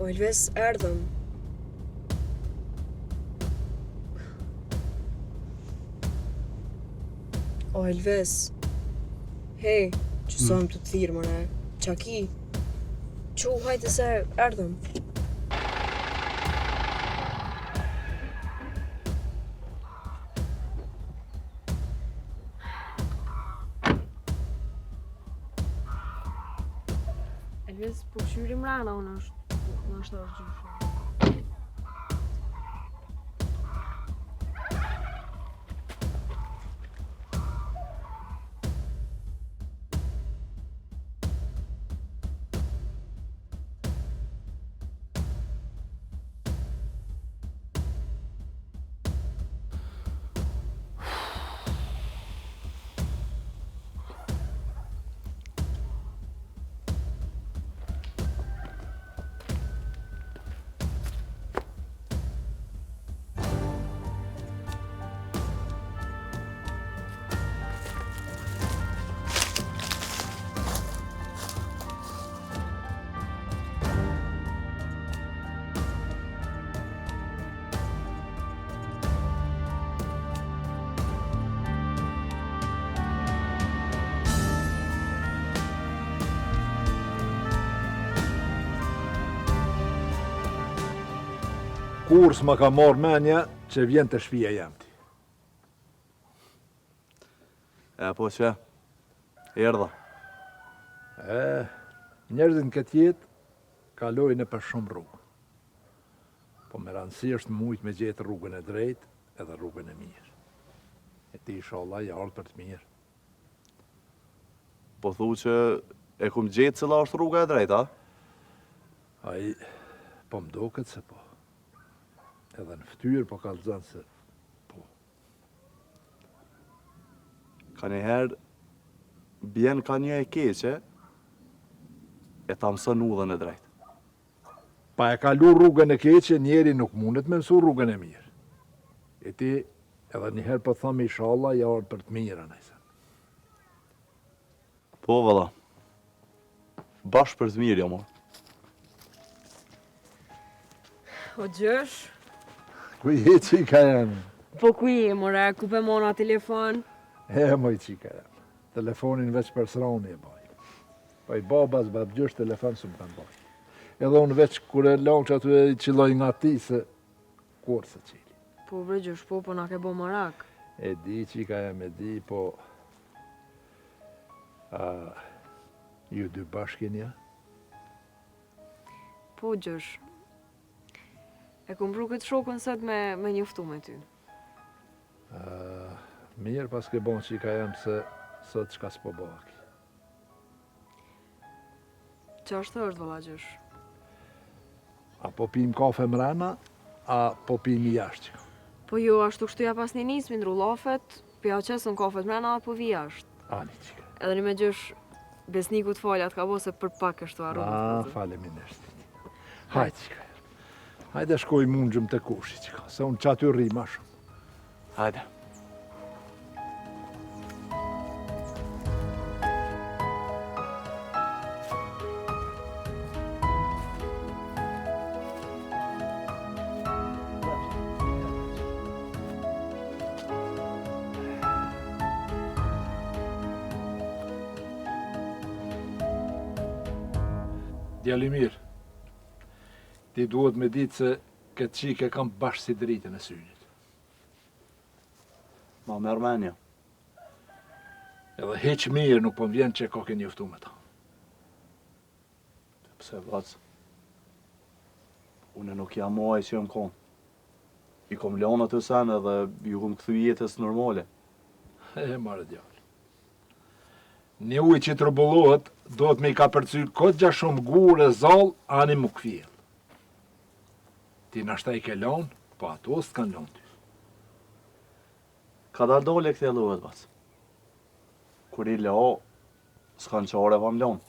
O Elves, erdhëm. O Elves. Hej, qësojmë të të thirë, mëre. Qa ki? Qu, hajtë se erdhëm. Elves, po këshyrim rana, unë është gjyshë. Kur s'ma ka marrë menja që vjen të shpia jamti. Po që, erdha. Njerëzit në këtë jetë kalojnë për shumë rrugë. Po me rëndësi është mujtë me gjetë rrugën e drejtë edhe rrugën e mirë. E ti inshallah ja ardhë për të mirë. Po thu që e kum gjetë cila është rruga e drejtë, a? Ai, po më doket se po. Edhe në ftyrë po kallëzon se po. Ka njëherë, bjen ka një e keqe, e ta mësën udhën e drejtë. Pa e kalu rrugën e keqe, njeri nuk mundet me mësu rrugën e mirë. E ti, edhe njëherë po thëmë inshallah, ja ardhë për të mirë, anajse. Po, valla. Bashkë për të mirë, jo, mo. O gjësh? Ku je qika janë? Po ku je, more, ku pe mona telefon? Moj qika janë. Telefonin veç për sroni e baj. Pa i babas, babgjësh telefon së më kanë baj. Edhe unë veç kur e lang që aty e qiloj nga ti se kur se qili. Po bre gjësh, po na ke bo marak. E di qika jam, e di, po... ju dy bashkin ja? Po gjësh. E kum bru këtë shokën sët me njëftu me ty. Mirë pas ke bon qika jam se sot qka s'po baki. Qa është vëlla gjësh? A po pim kafe mrena, a po pim i jashtë? Po jo, ashtu kështu ja pas një nisë, mindru lafet, pja qesën kafet mrena, po vi jashtë. Ani qika. Edhe një me gjësh, besniku të falja të ka bo se për pak është të arru. Faleminderit. Hajtë qika. Hajde shkoj mungjëm të kushi qika, se unë qaty rri ma shumë. Hajde. Djalimir, ti duhet me ditë se këtë qike kam bashkë si dritën e synit. Ma mërmenja. Edhe heq mirë nuk po m'vjen që ka ke njoftu me ta. Pse vacë? Une nuk jam muaj që jam konë. I kom lanë atë sen edhe ju kom këthy jetës normale. Marë djallë. Një uj që të rëbullohet, do të me i ka përcy këtë gja shumë gurë e zalë, ani më këfjell. Ti nashta i ke lanë, po ato s'kan lanë ty. Ka dalë dole këtë e lohet, bas. Kur i la, s'kan qare vam lanë.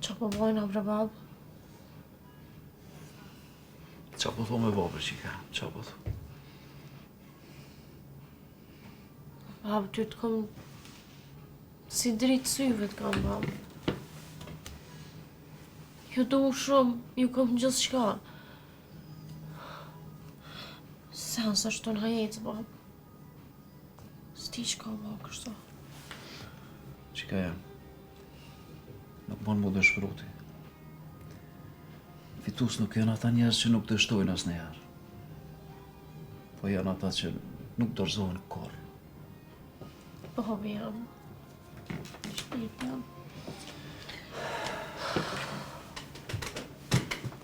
Qa po bojna, bre babë? Qa po tho me babër qika, qa po tho? Bab, ty të kom... Si dritë syve të kam, bab. Ju du shumë, ju kom gjithë shka. Sen së është të nga jetë, bab. S'ti qka ma kështu. Qika jam. Nuk bon mu dëshpëruti. Fitus nuk janë ata njerëz që nuk dështojnë as njëherë. Po janë ata që nuk dorëzohen kur. Bab, jam. Shpirë jam.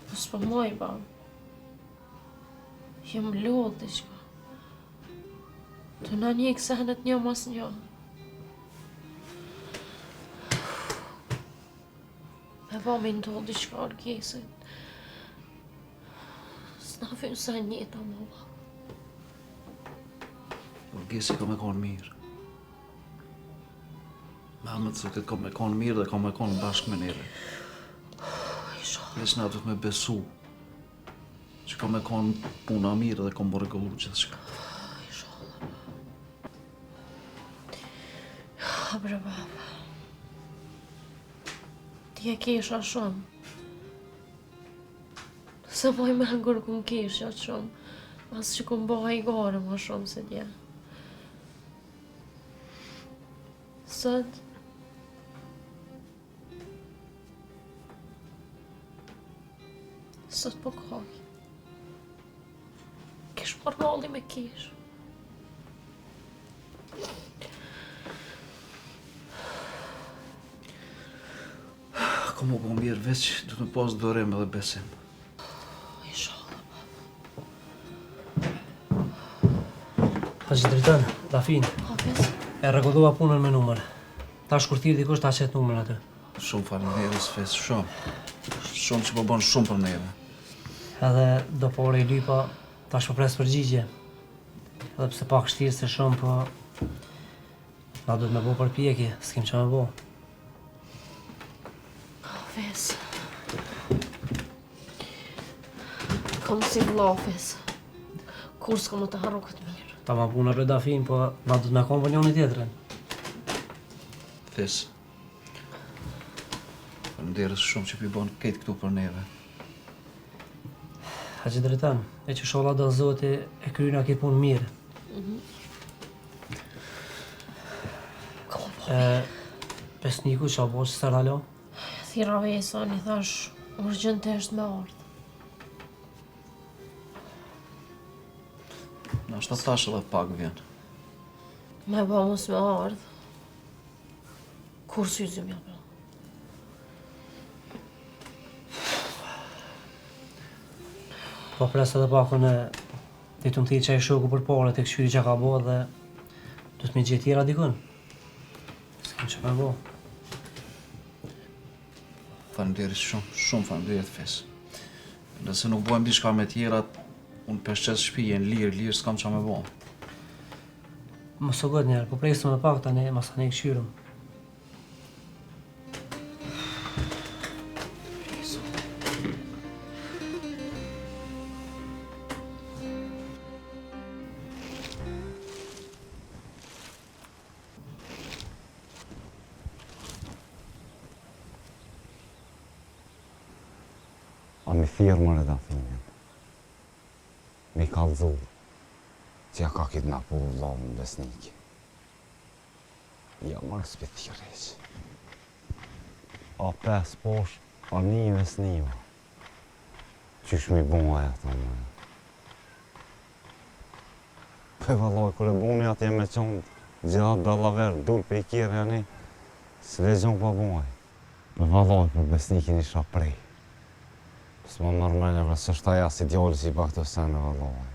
Po s'po moj, bab. Jem lodh dhe shka. Të na një kësenet një mas një. Me ba me ndohë dhe shka orkesit. S'na fynë sa njëta më ba. Orgesi ka me konë mirë. Mehmet thotë ka me konë mirë dhe ka me konë bashkë me neve. Veç na duhet me besu që ka me konë puna mirë dhe ka më rregullu gjithë shka. Bre baba. Ti e kesha shumë. Se poj me ngur kum kesha shumë. As që kum bëha i gare ma shumë se dje. Sot Sot po kaj. Kish marralli me kish. Ka mu po mirë veç, du të me pas dorim edhe besim. Haqë drejtën, Dafin. Hafiz. E rregullova punën me numër. Tash kur thirr dikush ta qet numrin atë. Shumë faleminderit Fes, shumë. Shumë që po bën shumë për neve. Edhe do po ore i lypa, tash po pres përgjigje. Edhe pse pak vështirë se shumë, po... Na duhet me bo përpjekje, s'kem që me bo. Hafiz. Kom si vlla, Hafiz. Kur s'kom më të harru këtë mirë. Ta ma puna për Dafin, po na duhet me konë për njoni tjetërin. Fes. Faleminderit shumë që pi bën këtë këtu për neve. Haqë drejtën, e që sholla do zoti e kryna këtë punë mirë. Pesniku që a bo që sër halo? Thira Vesa, i thash, urgjentesht me ardhë. Na është tash edhe pak vjen. Me ba mos me ardhë. Kur syzim ja bro. Po pres edhe pakun e ditë më thirë që e shoku për pare të këshyri që ka bo dhe du të me gjithë tjera dikun. S'kem që me bo. Faleminderit shumë, shumë faleminderit Fes. Nëse nuk bojmë diçka me tjerat, unë peshqes shpijen, lirë, s'kam qa me bo. Mos o god njerë, po presëm e pak tani, masa ne i këshyrëm. A mi thirë më reda Dafinin. Mi kalëzu që ja ka kidnapu vllahun besnik. Ja marë s'pe thirësh. A 5 posh, a 1 vesniva. Qysh mi bun aja ta më. Pe vallaj, kër e buni atje me qonë, gjatë dallaver, dur pe i kjerë janë, s'le gjon pa bun. Pe vallaj, për besnikin isha prej. S'ma normale, vre, s'është aja si djallë që i ba këto sene, vallaj.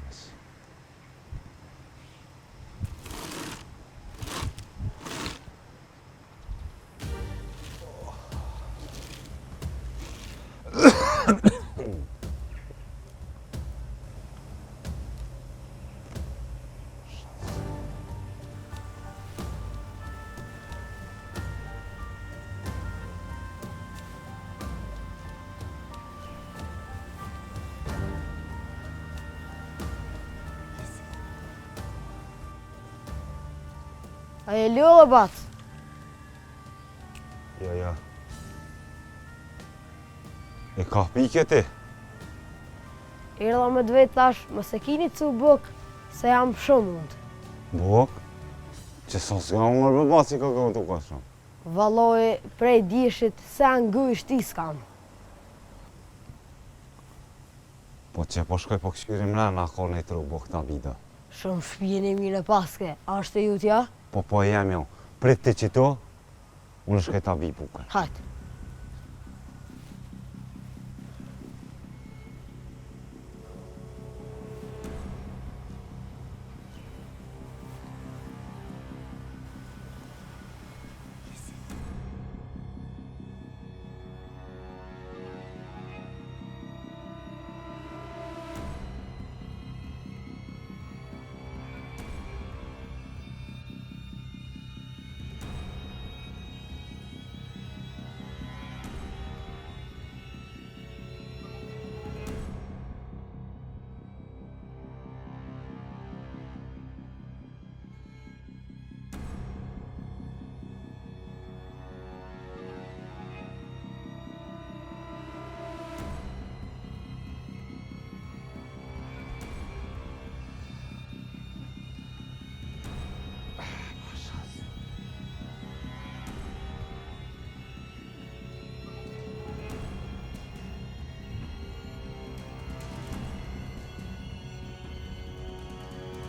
A e ljolla bat? Jo. E ka pike ti? Erdha me dvet tash, mos e kini cu buk, se jam shumë mund. Buk? Që sa s'ka umër për basi ka këtu ka shumë. Valloj prej djeshit se anguj shti s'kam. Po që po shkoj po këshyri mrena ka në i tru buk ta bida. Shumë shpijeni mire paske, a është e jutja? Po jem jo. Prit ti që to, unë shkoj ta bi buke. Hajt.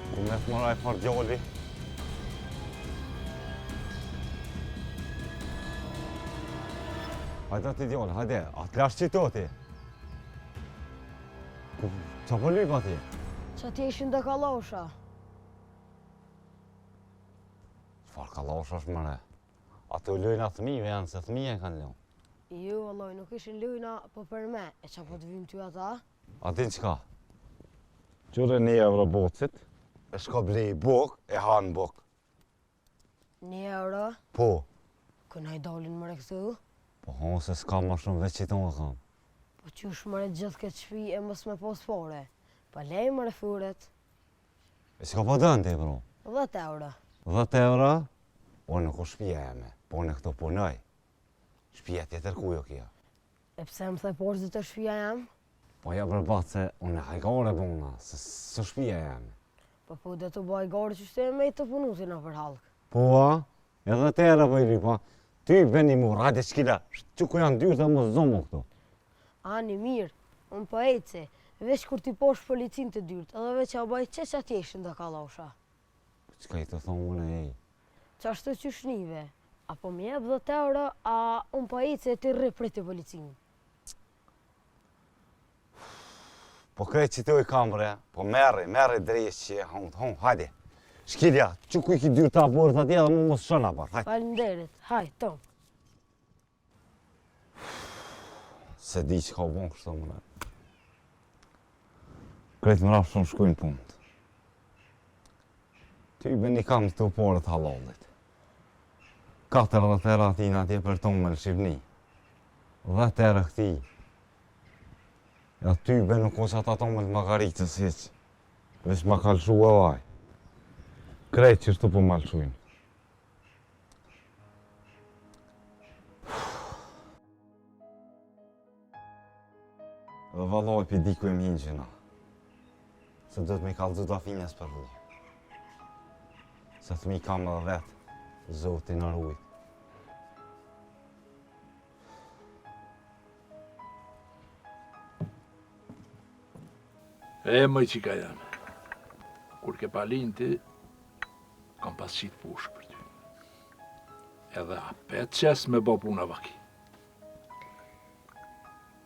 Ku me të maraj par djali. Hajde ti djali, hajde, atë lash qito ti. Qa po lypa ti? Qa ti ishin dhe kalosha? Qfar kalosha është mëre? Ato lojna thmive janë se thmije kanë lojnë. Jo, valloj, nuk ishin lojna po për me, e qa po të vim ty ata? A din qka? Qure 1 euro bocit, e shko blej buk, e hanë buk. 1 euro? Po. Këna i dalin mëre këtu? Po se s'ka ma shumë veç që të më kam. Po qysh mëre gjithë këtë shpi e mos me pos fare. Pa lej mëre furet. E s'ka po dënë ti, bro? 10 euro. 10 euro? O nuk o shpia jeme, po në këto punoj. Shpia tjetër ku jo kja. E pse më thaj porzit të shpia jam? Po ja bërbat se unë e hajgare buna, se së shpia jeme. Po dhe të baj gare që shte e me të punu si në për halk. Po a? Edhe të era për i ripa. Ty bëni mur, hajde shkila, që ku janë dyrë dhe më zomo këto. Ani mirë, unë po ejtëse, veç kur ti posh policin të dyrt, edhe veç a baj që që atjeshin dhe kalosha. Qka i të thonë unë e i? Qa është të qyshnive? Apo më jep 10 euro, a unë po ejtëse ti rri prit të policin. Po krejt që të i kam bre, po merri drejsh që hong, hajde. Shkilja, që ku i ki dyrë ta borët atje dhe mu mos shëna par, hajde. Falinderit, hajde, tom. Se di që ka u bon kështu mëre. Krejt më rafë shumë shkujnë punët. Ty i bëni kam të porët halallit. 40 era atina atje për tonë me në Shqipni. 10 era këti. Ja ty i bënë nuk që ata tonë me të magaritës heq. Vesh ma kalshu e vaj. Krejt që shtu po malshujnë. Dhe valloj për diku e minë gjina. Se do të me kalëzu të afinjes për vë. Se të mi kam edhe vetë, Zoti në rujt. E mëj qika janë. Kur ke palin ti, kam pas qitë pushë për ty. Edhe apet qes me bo puna vaki.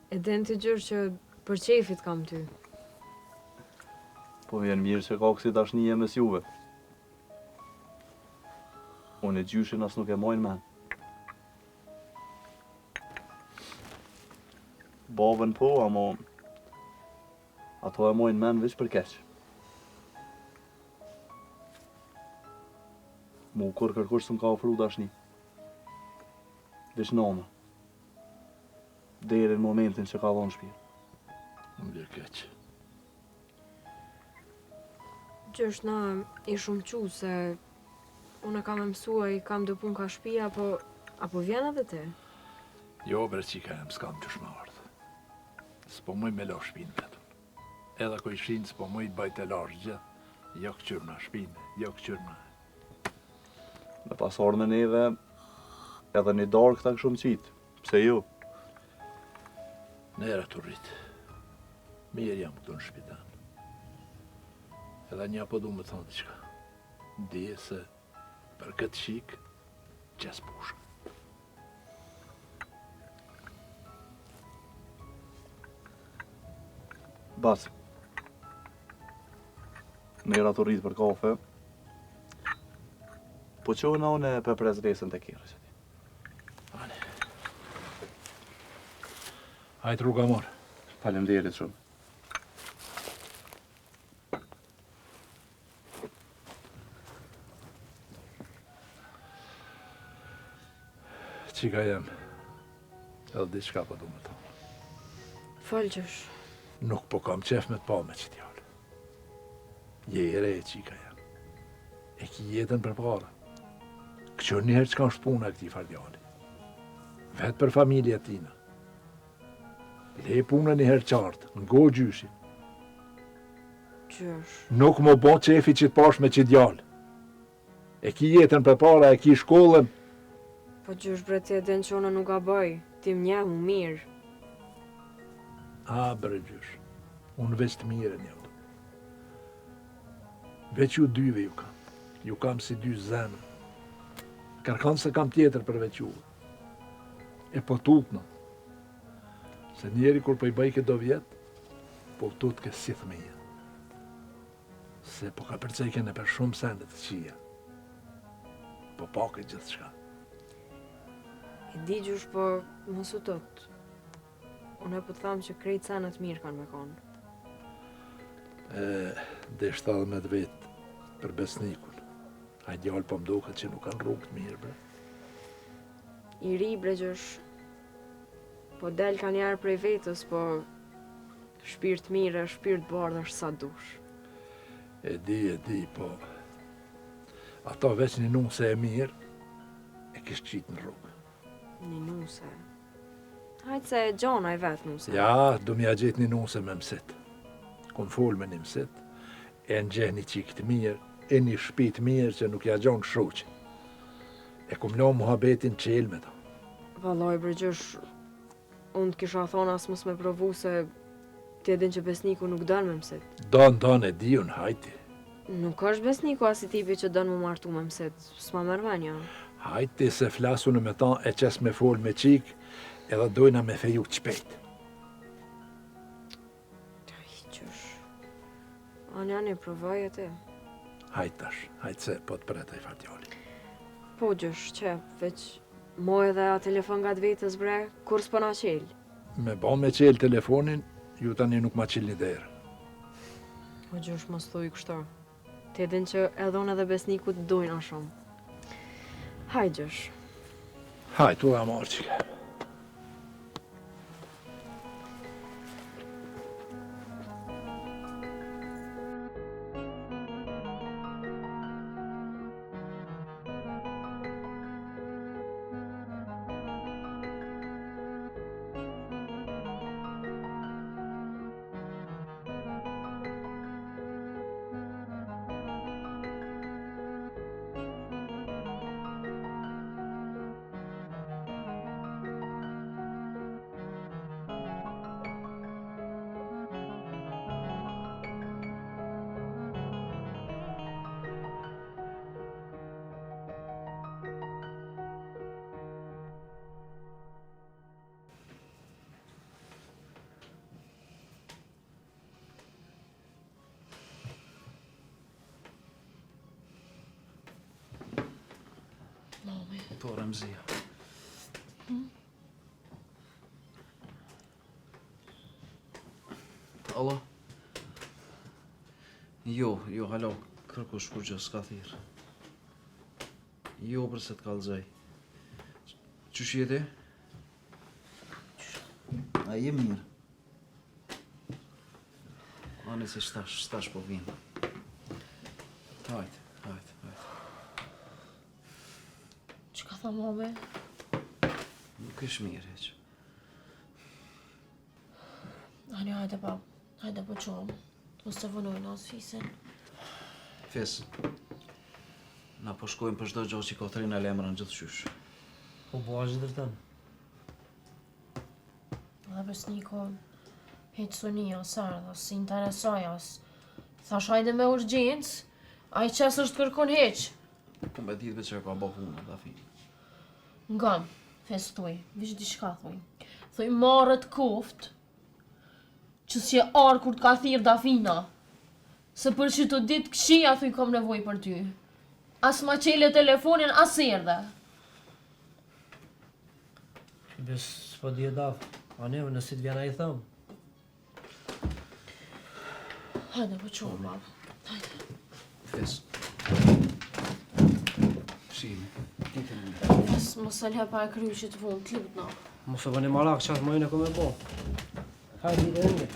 E den të gjërë që për qefit kam ty. Po vjen mirë që ka kësi dashnije mes juve. Unë e gjyshin as nuk e mojnë men. Babën po, amo ato e mojnë men vish për keq. Mu kur kërkush së më ka ofru dashni. Vish noma. Deri në momentin që ka dhonë shpirë. Më bje keq. Gjësh na i shumë qu se Unë kam mësua i kam do punë ka shtëpia, apo vjen edhe ti? Jo, bre qika jam s'kam të shmardh. S'po muj me la shpinë vetën. Edhe ko ishin s'po muj bajt e lash gjithë. Jo këqyrna shpinë, jo këqyrna. Në pasor në neve, edhe një darë këta këshumë qitë. Pse ju? Nera të rritë. Mirë jam këtu në shpitan. Edhe një po du me thonë diçka. Dije se për këtë shik, qes pushë. Bas, nera të rritë për kafe, po që në unë për prezresën të kjerë që ti. Hajtë rruga morë. Faleminderit shumë. Qika jem, edhe diçka po du me thonë. Falqësh. Nuk po kam qef me të pa me që t'jallë. Je i re, qika jem. E ki jetën për para. Këqër njëherë që kanë shpuna këti fardjali. Vetë për familje tina. Le punën njëherë qartë, ngo gjyshi. Qysh. Nuk më bo qefi që t'pash me që t'jallë. E ki jetën për para, e ki shkollën. Po gjysh bre ti e den që unë nuk a bëj, ti më njeh mu mirë. A, bre gjysh, unë veç të mire njëllë. Veç ju dyve ju kam. Ju kam si dy zemë. Kërkan se kam tjetër përveç ju. E po tutna. Se njeri kur po i bëj këtë do vjetë, po tut ke si thmija. Se po ka përcejken e për shumë sendet të qia. Po pak e gjithë shka. E di gjysh, po mos u tot. Unë e po të thamë që krejt senet mirë kanë me konë. Deshta dhe me të vetë për besnikun. A djallë po mdoket që nuk kanë rrugë të mirë, bre. I ri bre gjysh, po del ka njerë prej vetës, po shpirt mire, shpirt bardh është sa dush. E di, po ato veç një nuse e mirë, e kishë qitë në rrugë. Një nuse. Hajtë se e gjona i vetë nuse. Ja, du m'ja gjetë një nuse me mësit. Kom fol me një mësit, e në gjeh një qikë të mirë, e një shpit mirë që nuk ja gjonë shoqë. E kom lo muhabetin qelë me ta. Valoj bre gjysh, unë t'kisha thonë as mos me provu se ti edhin që besniku nuk dënë me mësit. Don e di unë, hajti. Nuk është besniku as i tipi që dënë mu martu me mësit, s'ma mërmenja. Hajti se flasu në me ta e qes me fol me qikë, edhe dojna me feju qpejt. Qysh. Anjani, provoj e ti. Hajt tash, hajt se po të pretaj fardjali. Po gjysh, që, veç mo edhe a telefon nga të vetës bre, kur s'po na qelë. Me ba me qelë telefonin, ju tani nuk ma qilë një derë. O gjysh, mos thuj kështu. Ti edhin që edhe unë edhe besniku të dojna shumë. Haj gjysh. Hajt, u e marë qike. Po, Ramzia. Allah? Jo, halo, kërkush kur gjë s'ka thirë. Jo, përse të kallëzaj. Qysh jeti? A je mirë? Ani se shtash po vinë. Hajt. tha mami? Nuk ish mirë heq. Ani, hajde pa. Hajde po qomë. Mos të vënojnë asë fisin. Fes. Na po shkojmë për çdo gjë që ka thënë lemrën gjithçysh. Po bëj drejtën. Dhe besniko, hetë Sonia, sardha, si interesoj as. Thash hajde me urgjencë, a I qes është kërkon heq. Po me ditë që ka bë punë, Dafi. Ngam, fes thuj, vish diçka thuj. Thuj marrët kuft, që si e arë kur t'ka thirë Dafina. Se për që të ditë këshia thuj kom nevoj për ty. As ma qele telefonin, as erdhe. Bes s'po di e daf. A neve nësit vjen a I thëmë. Hajde po qomë, babë. Hajde. Fes. Shime. Fes, mos e lhe pa e kryqit vonë, t'lut na. Mos e bëni malak qatë mojnë e kom e bo. Hajde, ide enge.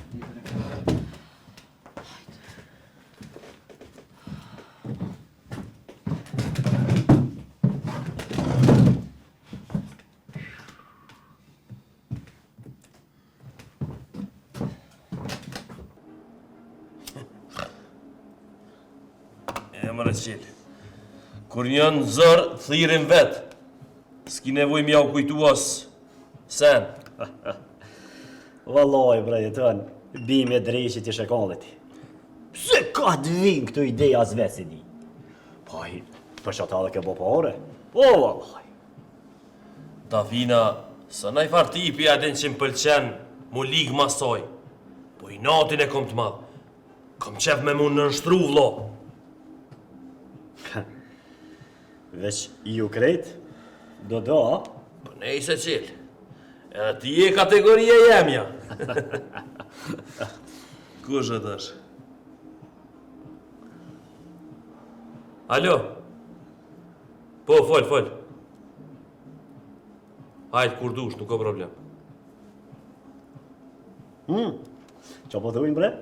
Mërë qëllë. Kur njën zërë, thirin vetë. S'ki nevoj mja u kujtu as sen. Vallaj, bre, jetën, bime drejshit I shekallet. Pse ka të vinë këto ideja as vetë si di? Pa I, për që ata dhe ke bo pare? Po, vallaj. Dafina, së naj farë tipi adin që më pëlqen mu ligë masoj. Po I natin e kom të madhë. Kom qef me mu në nështru, vlo. Veç ju krejt, do, a? Po nej se qilë. Edhe ti e kategoria jemja. Kush e tash? Alo? Po, fol. Hajtë kur dush, nuk ka problem. Qa po thujnë, bre?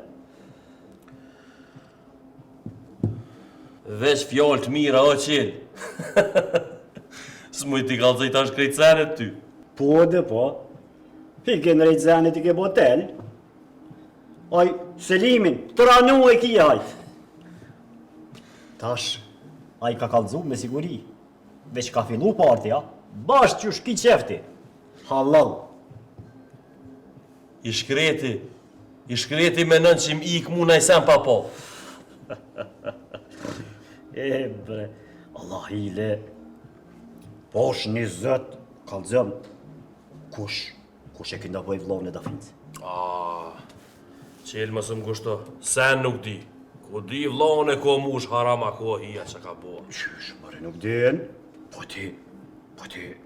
Veç fjallë të mira, o qilë. S'muj t'i kalzoj tash krejt senet ty. Po dhe po. I ke në rejtë zenet I ke botel. Aj, Selimin, të ranu e kje hajt. Tash, aj ka kalzu me siguri. Veç ka fillu partja, bashkë që shki qefti. Halal. I shkreti me nën që m'ik mu na I sen pa po. E bre, Allah hile. Posh një zët, kalzëm. Kush e kënda pojë vlovën e Dafinës? Qelë mësë më gushto, sen nuk di. Ku di vlovën e ko mush harama ko hija që ka bo. Qysh, mëre nuk din. Po ti,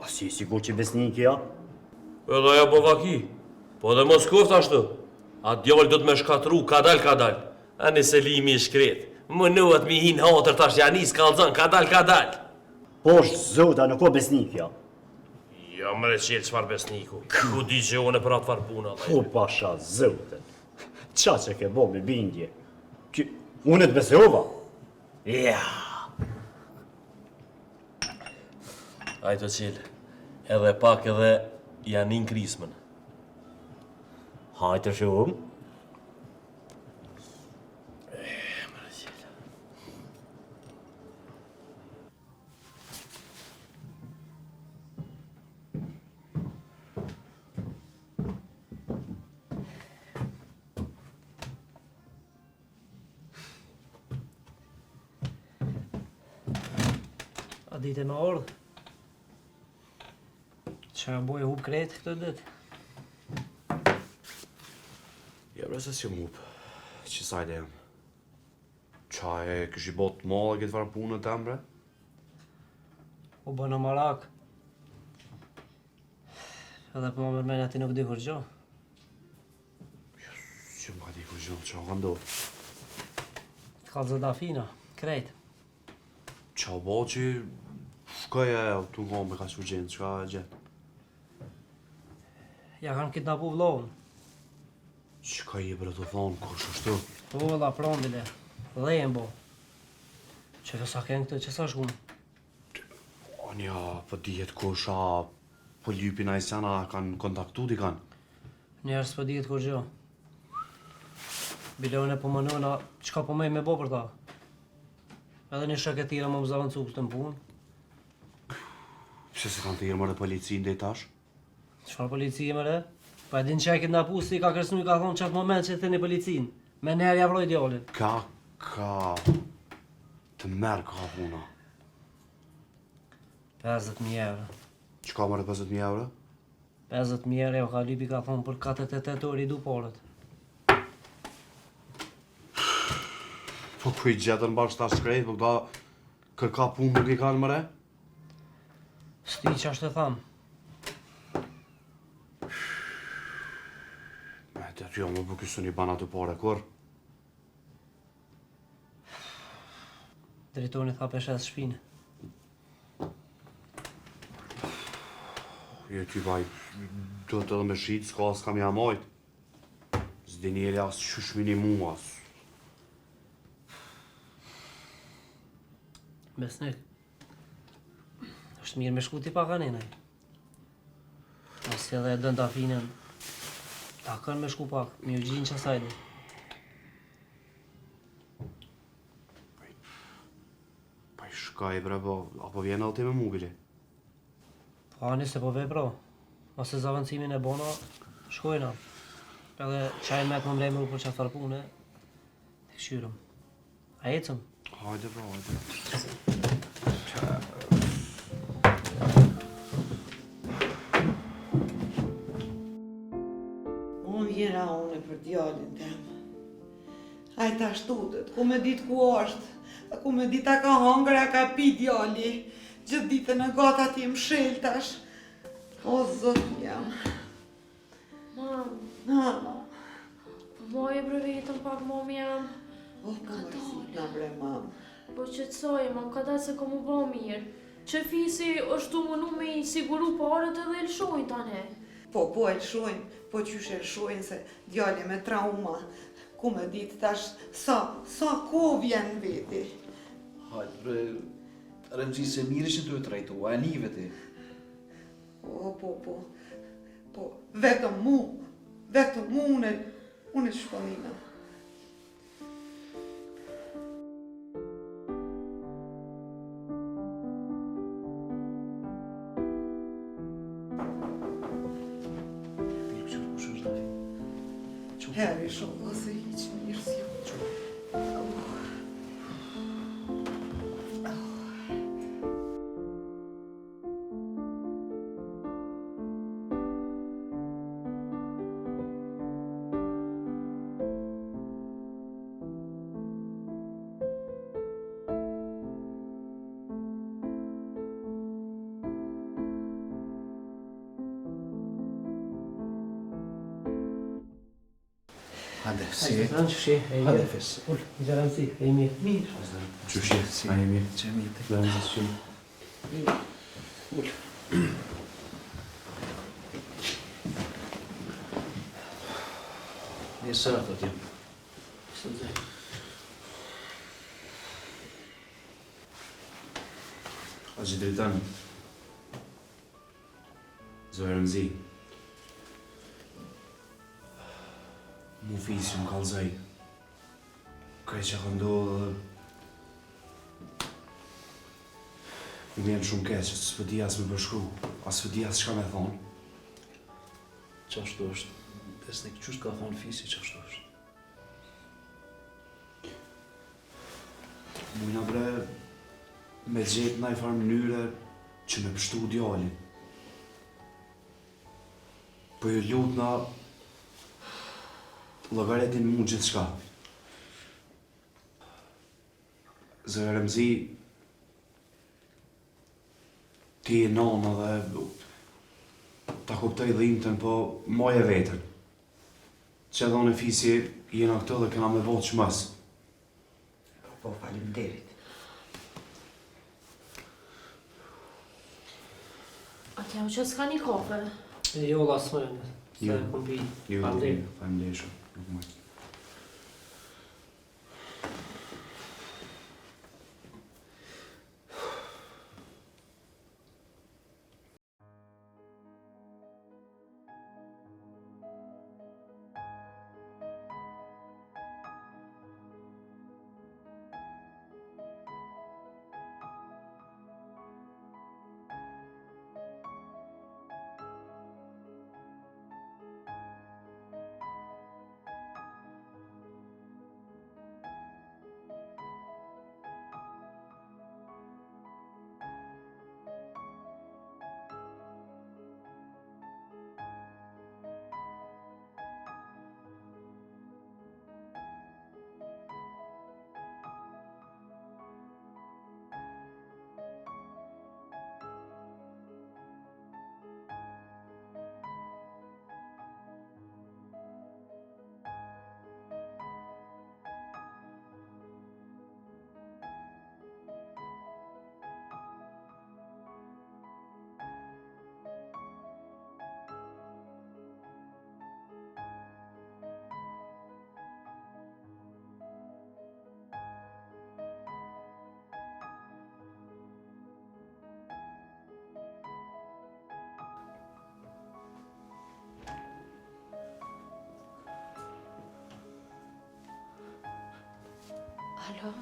asi sigur që besniki, ja? Edhe ja bo vaki. Po dhe mos kuft ashtu. A djallë do të me shkatru, kadal. A një Selimi I shkret. Më nuhet mi hin hatër tash janis kalzën, kadal. Posh zota nuk o besnik, ja? Ja mre qelë qfar besniku. Ku di që unë e për atë farë puna. Po pasha zote. Qa që ke bo me bindje? Unë të besova? Ja. Ajto qelë, edhe pak edhe janin krismën. Hajtë shumë. A dite me ordhë. Që e boj hub kretë këtë ditë? Ja bre se si m'hup, që sajde jam. Qa e kësh I bot t'mallë këtë farë punë të bre? U bënë marak. Edhe për më mërmenja ti nuk di kur gjo. Që m'ka di kur gjo, qa ka ndohë? Ka zë Dafina, krejt. Qa bo që shkaj e t'u gom me ka që urgjencë, qa gjetë? Ja kanë kidnapu vlovën. Qka I bre të thonë, kush ashtu? Po, la prondile. Dhe e mbo. Që sa kënë këtë, që sa shkumë? Anja, po dihet kush a po lypin a i sana kanë kontaktu di kanë? Njerës për dihet kur gjo. Bilone po më nëna, qka po me bo për ta? Edhe një shak e tira më më zavëncu këtë në punë. Pse se kanë të irë më dhe policin dhe i tash? Qfar polici më re? Pa e din që e këtë nga pusti ka kërcnu i ka thonë qatë moment që e thëni policin. Me njerë javroj djallin. Ka të merë ka puna. 50.000 euro. Qka më dhe 50.000 euro? 50.000 euro ka lypi ka thonë për 48 orë i du porët. Po kuj gjetën bashkë ta shkrejt, po këta kërka punë nuk i kanë më re? Sti që ashtë të thamë. Me të jo më për kësë një bana të pare, kur? Drejtoni tha peshes shpinë. Je ty vaj, do të edhe me shqitë, s'ka s'kam ja majt. S'di njeri as shushmini mu as. Besnik, është mirë me shku t'i pa kaninaj. Asi edhe e dënë t'a finën, ta kanë me shku pak, mi u gjinë qasajdi. Pa i shkaj bre, apo vjen edhe ti me mu, bili? Ani se po vej pra, ose zavëncimin e bona, shkojna. Edhe qaj me të më mrejmë për që farë pune, të këshyrëm. A ecëm? Hajde bro, hajde. Unë vjera une për djallin tem. Ajta shtutet, ku me dit ku është, ku me dit a ka hangër, a ka pi djalli. Gjithë ditën e gata ti më sheltash. O, zot jam. Mam, moj e bre vetëm pak mom jam. O, po mërzit na bre, mam. Po qëtësoj, mam, ka dalë se kom u bo mirë. Që fisi është tu mënu me i siguru parët edhe elshojnë tane. Po elshojnë, po qysh elshojnë se djalli me trauma. Ku me dit tash sa ko vjen veti. Hajde bre, rëndësi se mirë ishën të e trajtu, a e nive ti. O, po, vetëm mu unë shkonina. Heri shumë, ose hiq mirë si Hajde, si e? Hajde, fes. Ull, i gjeranësi, e i mirë. Mirë. Qysh je, a je mirë? Që mirë. Lëndës shumë. Ull. Një sërë të t'jem. Së të zë. A që dritan. Zoherë mzi. Mu fisi më kalzaj. Kaj që ka ndohë dhe... Më vjen shumë keqë, s'pë di as me përshkru, as pë di as shka me thonë. Qashtu është. Besnik, qështë ka thonë fisi, qashtu është. Mujna bre, me gjetë na i farë mënyre që me pështu djallin. Po ju lutë na llogaretin mu gjithë shka. Zërë Remzi, ti e nona dhe ta kuptoj dhimëtën, po moj e vetën. Që edhe në fisi jena këto dhe këna me votë që mësë. Po, faleminderit. A t'ja u që s'ka një kafe? Jo, lasë më, se kom pi. Faleminderit shumë. Nuk më. Alo?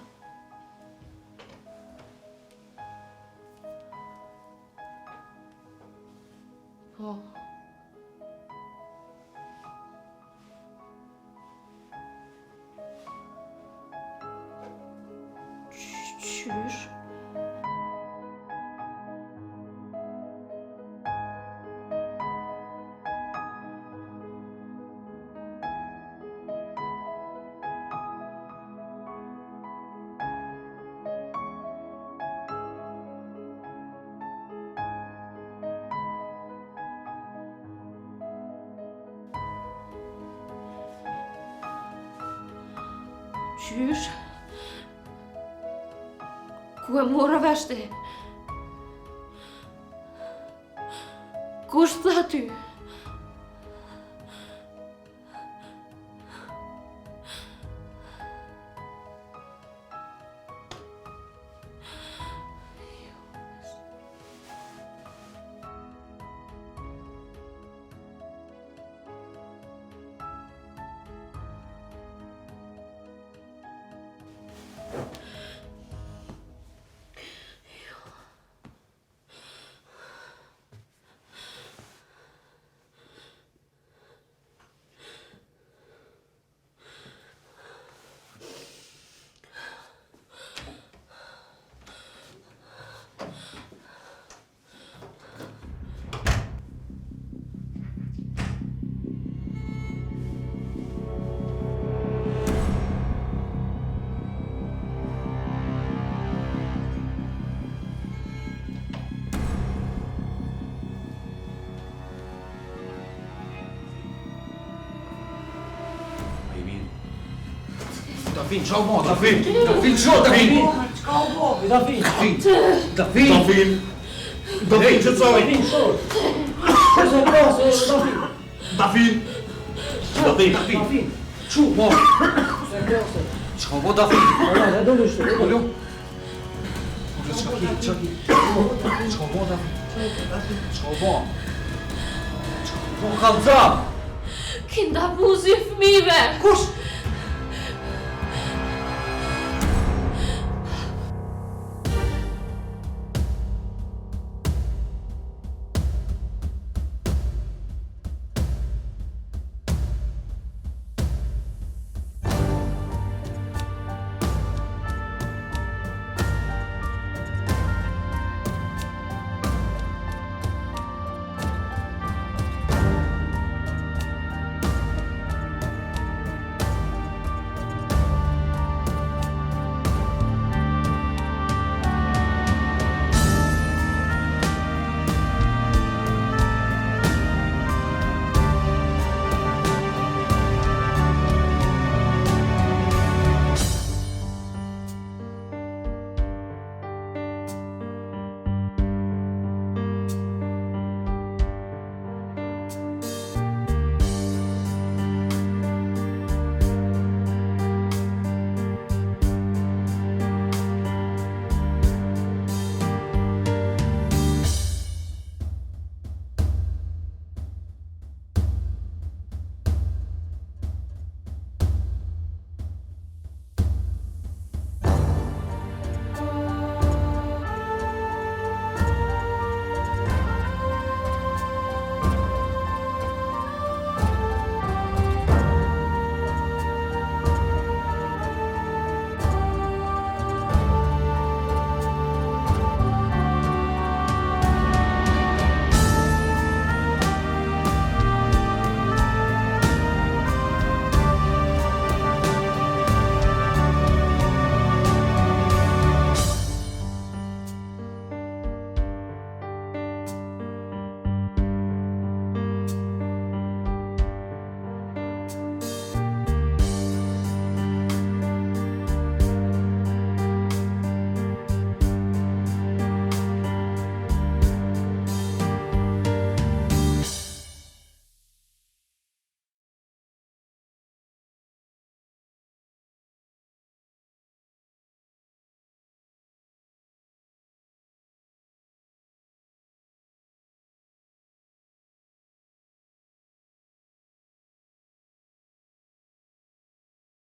Po. Qysh? Qysh? Ku e mora vesh ti? Kush tha ty? Dafin, qau mo, Dafin! Dafin, qo, Dafin! Qka u bobi, Dafin? Dafin! Dafin! Dafin, që coj! Dafin, se krasë, Dafin! Dafin! Dafin! Qu, mo! Se krasë. Qka mo, Dafin? E do lështu, Olo? Qka mo, Dafin? Qka mo? Qka mo, kalza? Kinda buzi fmive! Kush?